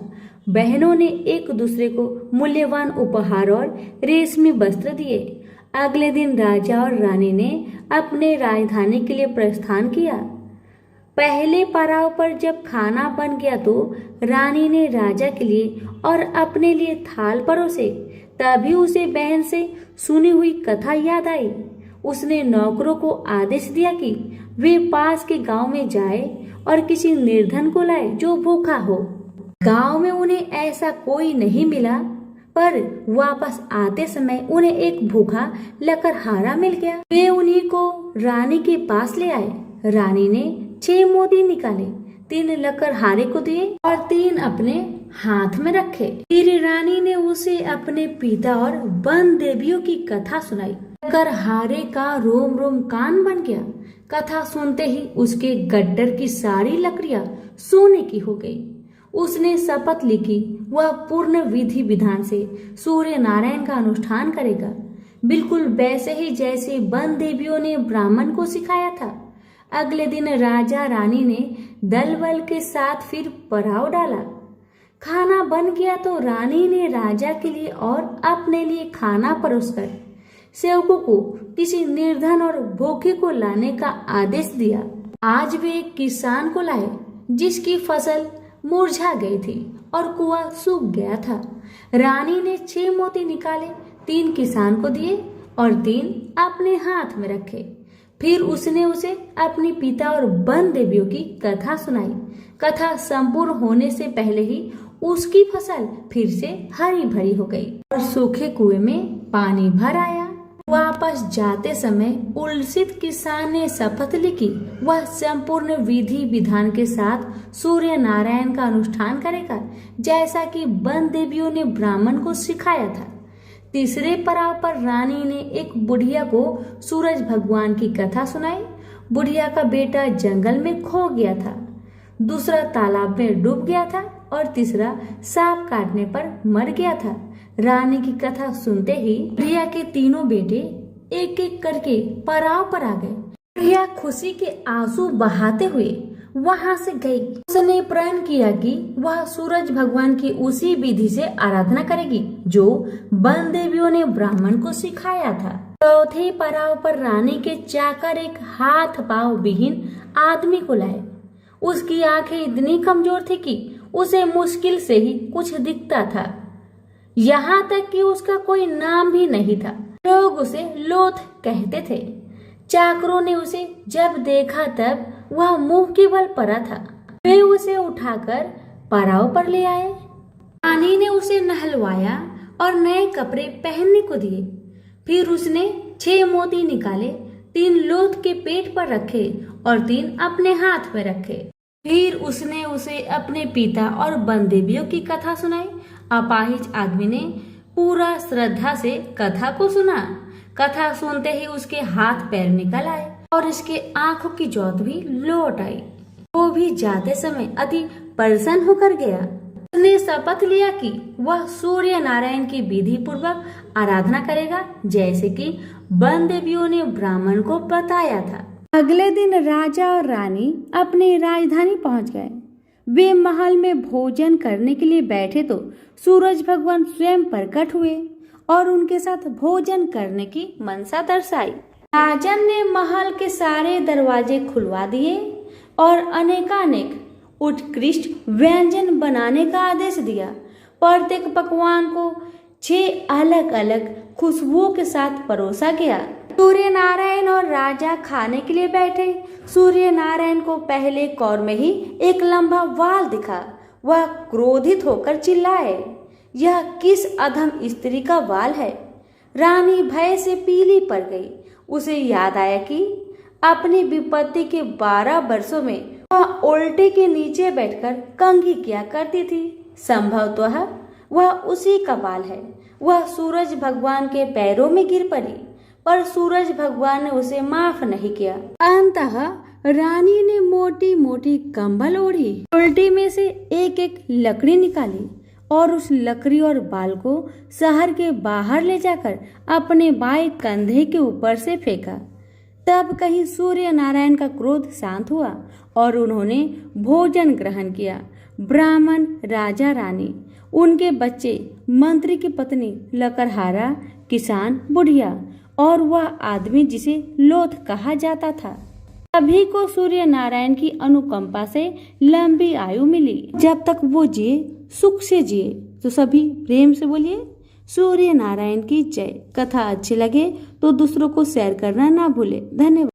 बहनों ने एक दूसरे को मूल्यवान उपहार और रेशमी वस्त्र दिए। अगले दिन राजा और रानी ने अपने राजधानी के लिए प्रस्थान किया। पहले पड़ाव पर जब खाना बन गया तो रानी ने राजा के लिए और अपने लिए थाल परोसे। तभी उसे बहन से सुनी हुई कथा याद आई। उसने नौकरों को आदेश दिया कि वे पास के गांव में जाए और किसी निर्धन को लाए जो भूखा हो। गांव में उन्हें ऐसा कोई नहीं मिला, पर वापस आते समय उन्हें एक भूखा लकड़हारा मिल गया। वे उन्हीं को रानी के पास ले आए। रानी ने 6 मोती निकाले, 3 लकड़हारे को दिए और 3 अपने हाथ में रखे। फिर रानी ने उसे अपने पिता और वन देवियों की कथा सुनाई। लकड़हारे का रोम रोम कान बन गया। कथा सुनते ही उसके गड्ढर की सारी लकड़ियां सोने की हो गई। उसने शपथ ली कि वह पूर्ण विधि विधान से सूर्य नारायण का अनुष्ठान करेगा, बिल्कुल वैसे ही जैसे वन देवियों ने ब्राह्मण को सिखाया था। अगले दिन राजा रानी ने दल बल के साथ फिर पड़ाव डाला। खाना बन गया तो रानी ने राजा के लिए और अपने लिए खाना परोसकर सेवकों को किसी निर्धन और भूखे को लाने का आदेश दिया। आज वे एक किसान को लाए जिसकी फसल मुरझा गई थी और कुआं सूख गया था। रानी ने 6 मोती निकाले, 3 किसान को दिए और 3 अपने हाथ में रखे। फिर उसने उसे अपने पिता और वन देवियों की कथा सुनाई। कथा संपूर्ण होने से पहले ही उसकी फसल फिर से हरी भरी हो गई और सूखे कुएं में पानी भर आया। वापस जाते समय उल्सित किसान ने शपथ ली कि वह संपूर्ण विधि विधान के साथ सूर्य नारायण का अनुष्ठान करेगा, जैसा कि वन देवियों ने ब्राह्मण को सिखाया था। तीसरे पड़ाव पर रानी ने एक बुढ़िया को सूरज भगवान की कथा सुनाई। बुढ़िया का बेटा जंगल में खो गया था, दूसरा तालाब में डूब गया था और तीसरा सांप काटने पर मर गया था। रानी की कथा सुनते ही बुढ़िया के तीनों बेटे एक एक करके पड़ाव पर आ गए। बुढ़िया खुशी के आंसू बहाते हुए वहां से गई। उसने प्रण किया कि वह सूरज भगवान की उसी विधि से आराधना करेगी जो वन देवियों ने ब्राह्मण को सिखाया था। चौथे पड़ाव पर रानी के चाकर एक हाथ पांव विहीन आदमी को लाए। उसकी आंखें इतनी कमजोर थी कि उसे मुश्किल से ही कुछ दिखता था, यहाँ तक कि उसका कोई नाम भी नहीं था। लोग उसे लोथ कहते थे। चाकरों ने उसे जब देखा तब वह मुंह के बल पड़ा था। वे उसे उठाकर पड़ाव पर ले आए। रानी ने उसे नहलवाया और नए कपड़े पहनने को दिए। फिर उसने 6 मोती निकाले, 3 लोथ के पेट पर रखे और 3 अपने हाथ में रखे। फिर उसने उसे अपने पिता और वन देवियों की कथा सुनाई। अपाहिज आदमी ने पूरा श्रद्धा से कथा को सुना। कथा सुनते ही उसके हाथ पैर निकल आए और इसके आंखों की ज्योत भी लौट आई। वो भी जाते समय अति प्रसन्न होकर गया। उसने शपथ लिया कि वह सूर्य नारायण की विधि पूर्वक आराधना करेगा, जैसे कि वन देवियों ने ब्राह्मण को बताया था। अगले दिन राजा और रानी अपनी राजधानी पहुंच गए। वे महल में भोजन करने के लिए बैठे तो सूरज भगवान स्वयं प्रकट हुए और उनके साथ भोजन करने की मनसा दर्शाई। राजन ने महल के सारे दरवाजे खुलवा दिए और अनेकानेक उत्कृष्ट व्यंजन बनाने का आदेश दिया। प्रत्येक पकवान को 6 अलग अलग खुशबुओं के साथ परोसा गया। सूर्य नारायण और राजा खाने के लिए बैठे। सूर्य नारायण को पहले कौर में ही एक लंबा वाल दिखा। वह क्रोधित होकर चिल्लाए, यह किस अधम स्त्री का वाल है? रानी भय से पीली पड़ गई। उसे याद आया कि अपनी विपत्ति के 12 वर्षों में वह उल्टे के नीचे बैठकर कंघी किया करती थी। संभवतः वह उसी का बाल है। वह सूरज भगवान के पैरों में गिर पड़ी, पर सूरज भगवान ने उसे माफ नहीं किया। अंततः रानी ने मोटी मोटी कंबल ओढ़ी, उल्टी में से एक एक लकड़ी निकाली और उस लकड़ी और बाल को शहर के बाहर ले जाकर अपने बाएं कंधे के ऊपर से फेंका। तब कहीं सूर्य नारायण का क्रोध शांत हुआ और उन्होंने भोजन ग्रहण किया। ब्राह्मण, राजा, रानी, उनके बच्चे, मंत्री की पत्नी, लकड़हारा, किसान, बुढ़िया और वह आदमी जिसे लोथ कहा जाता था, सभी को सूर्य नारायण की अनुकंपा से लंबी आयु मिली। जब तक वो जिए सुख से जिए। तो सभी प्रेम से बोलिए सूर्य नारायण की जय। कथा अच्छी लगे तो दूसरों को शेयर करना ना भूले। धन्यवाद।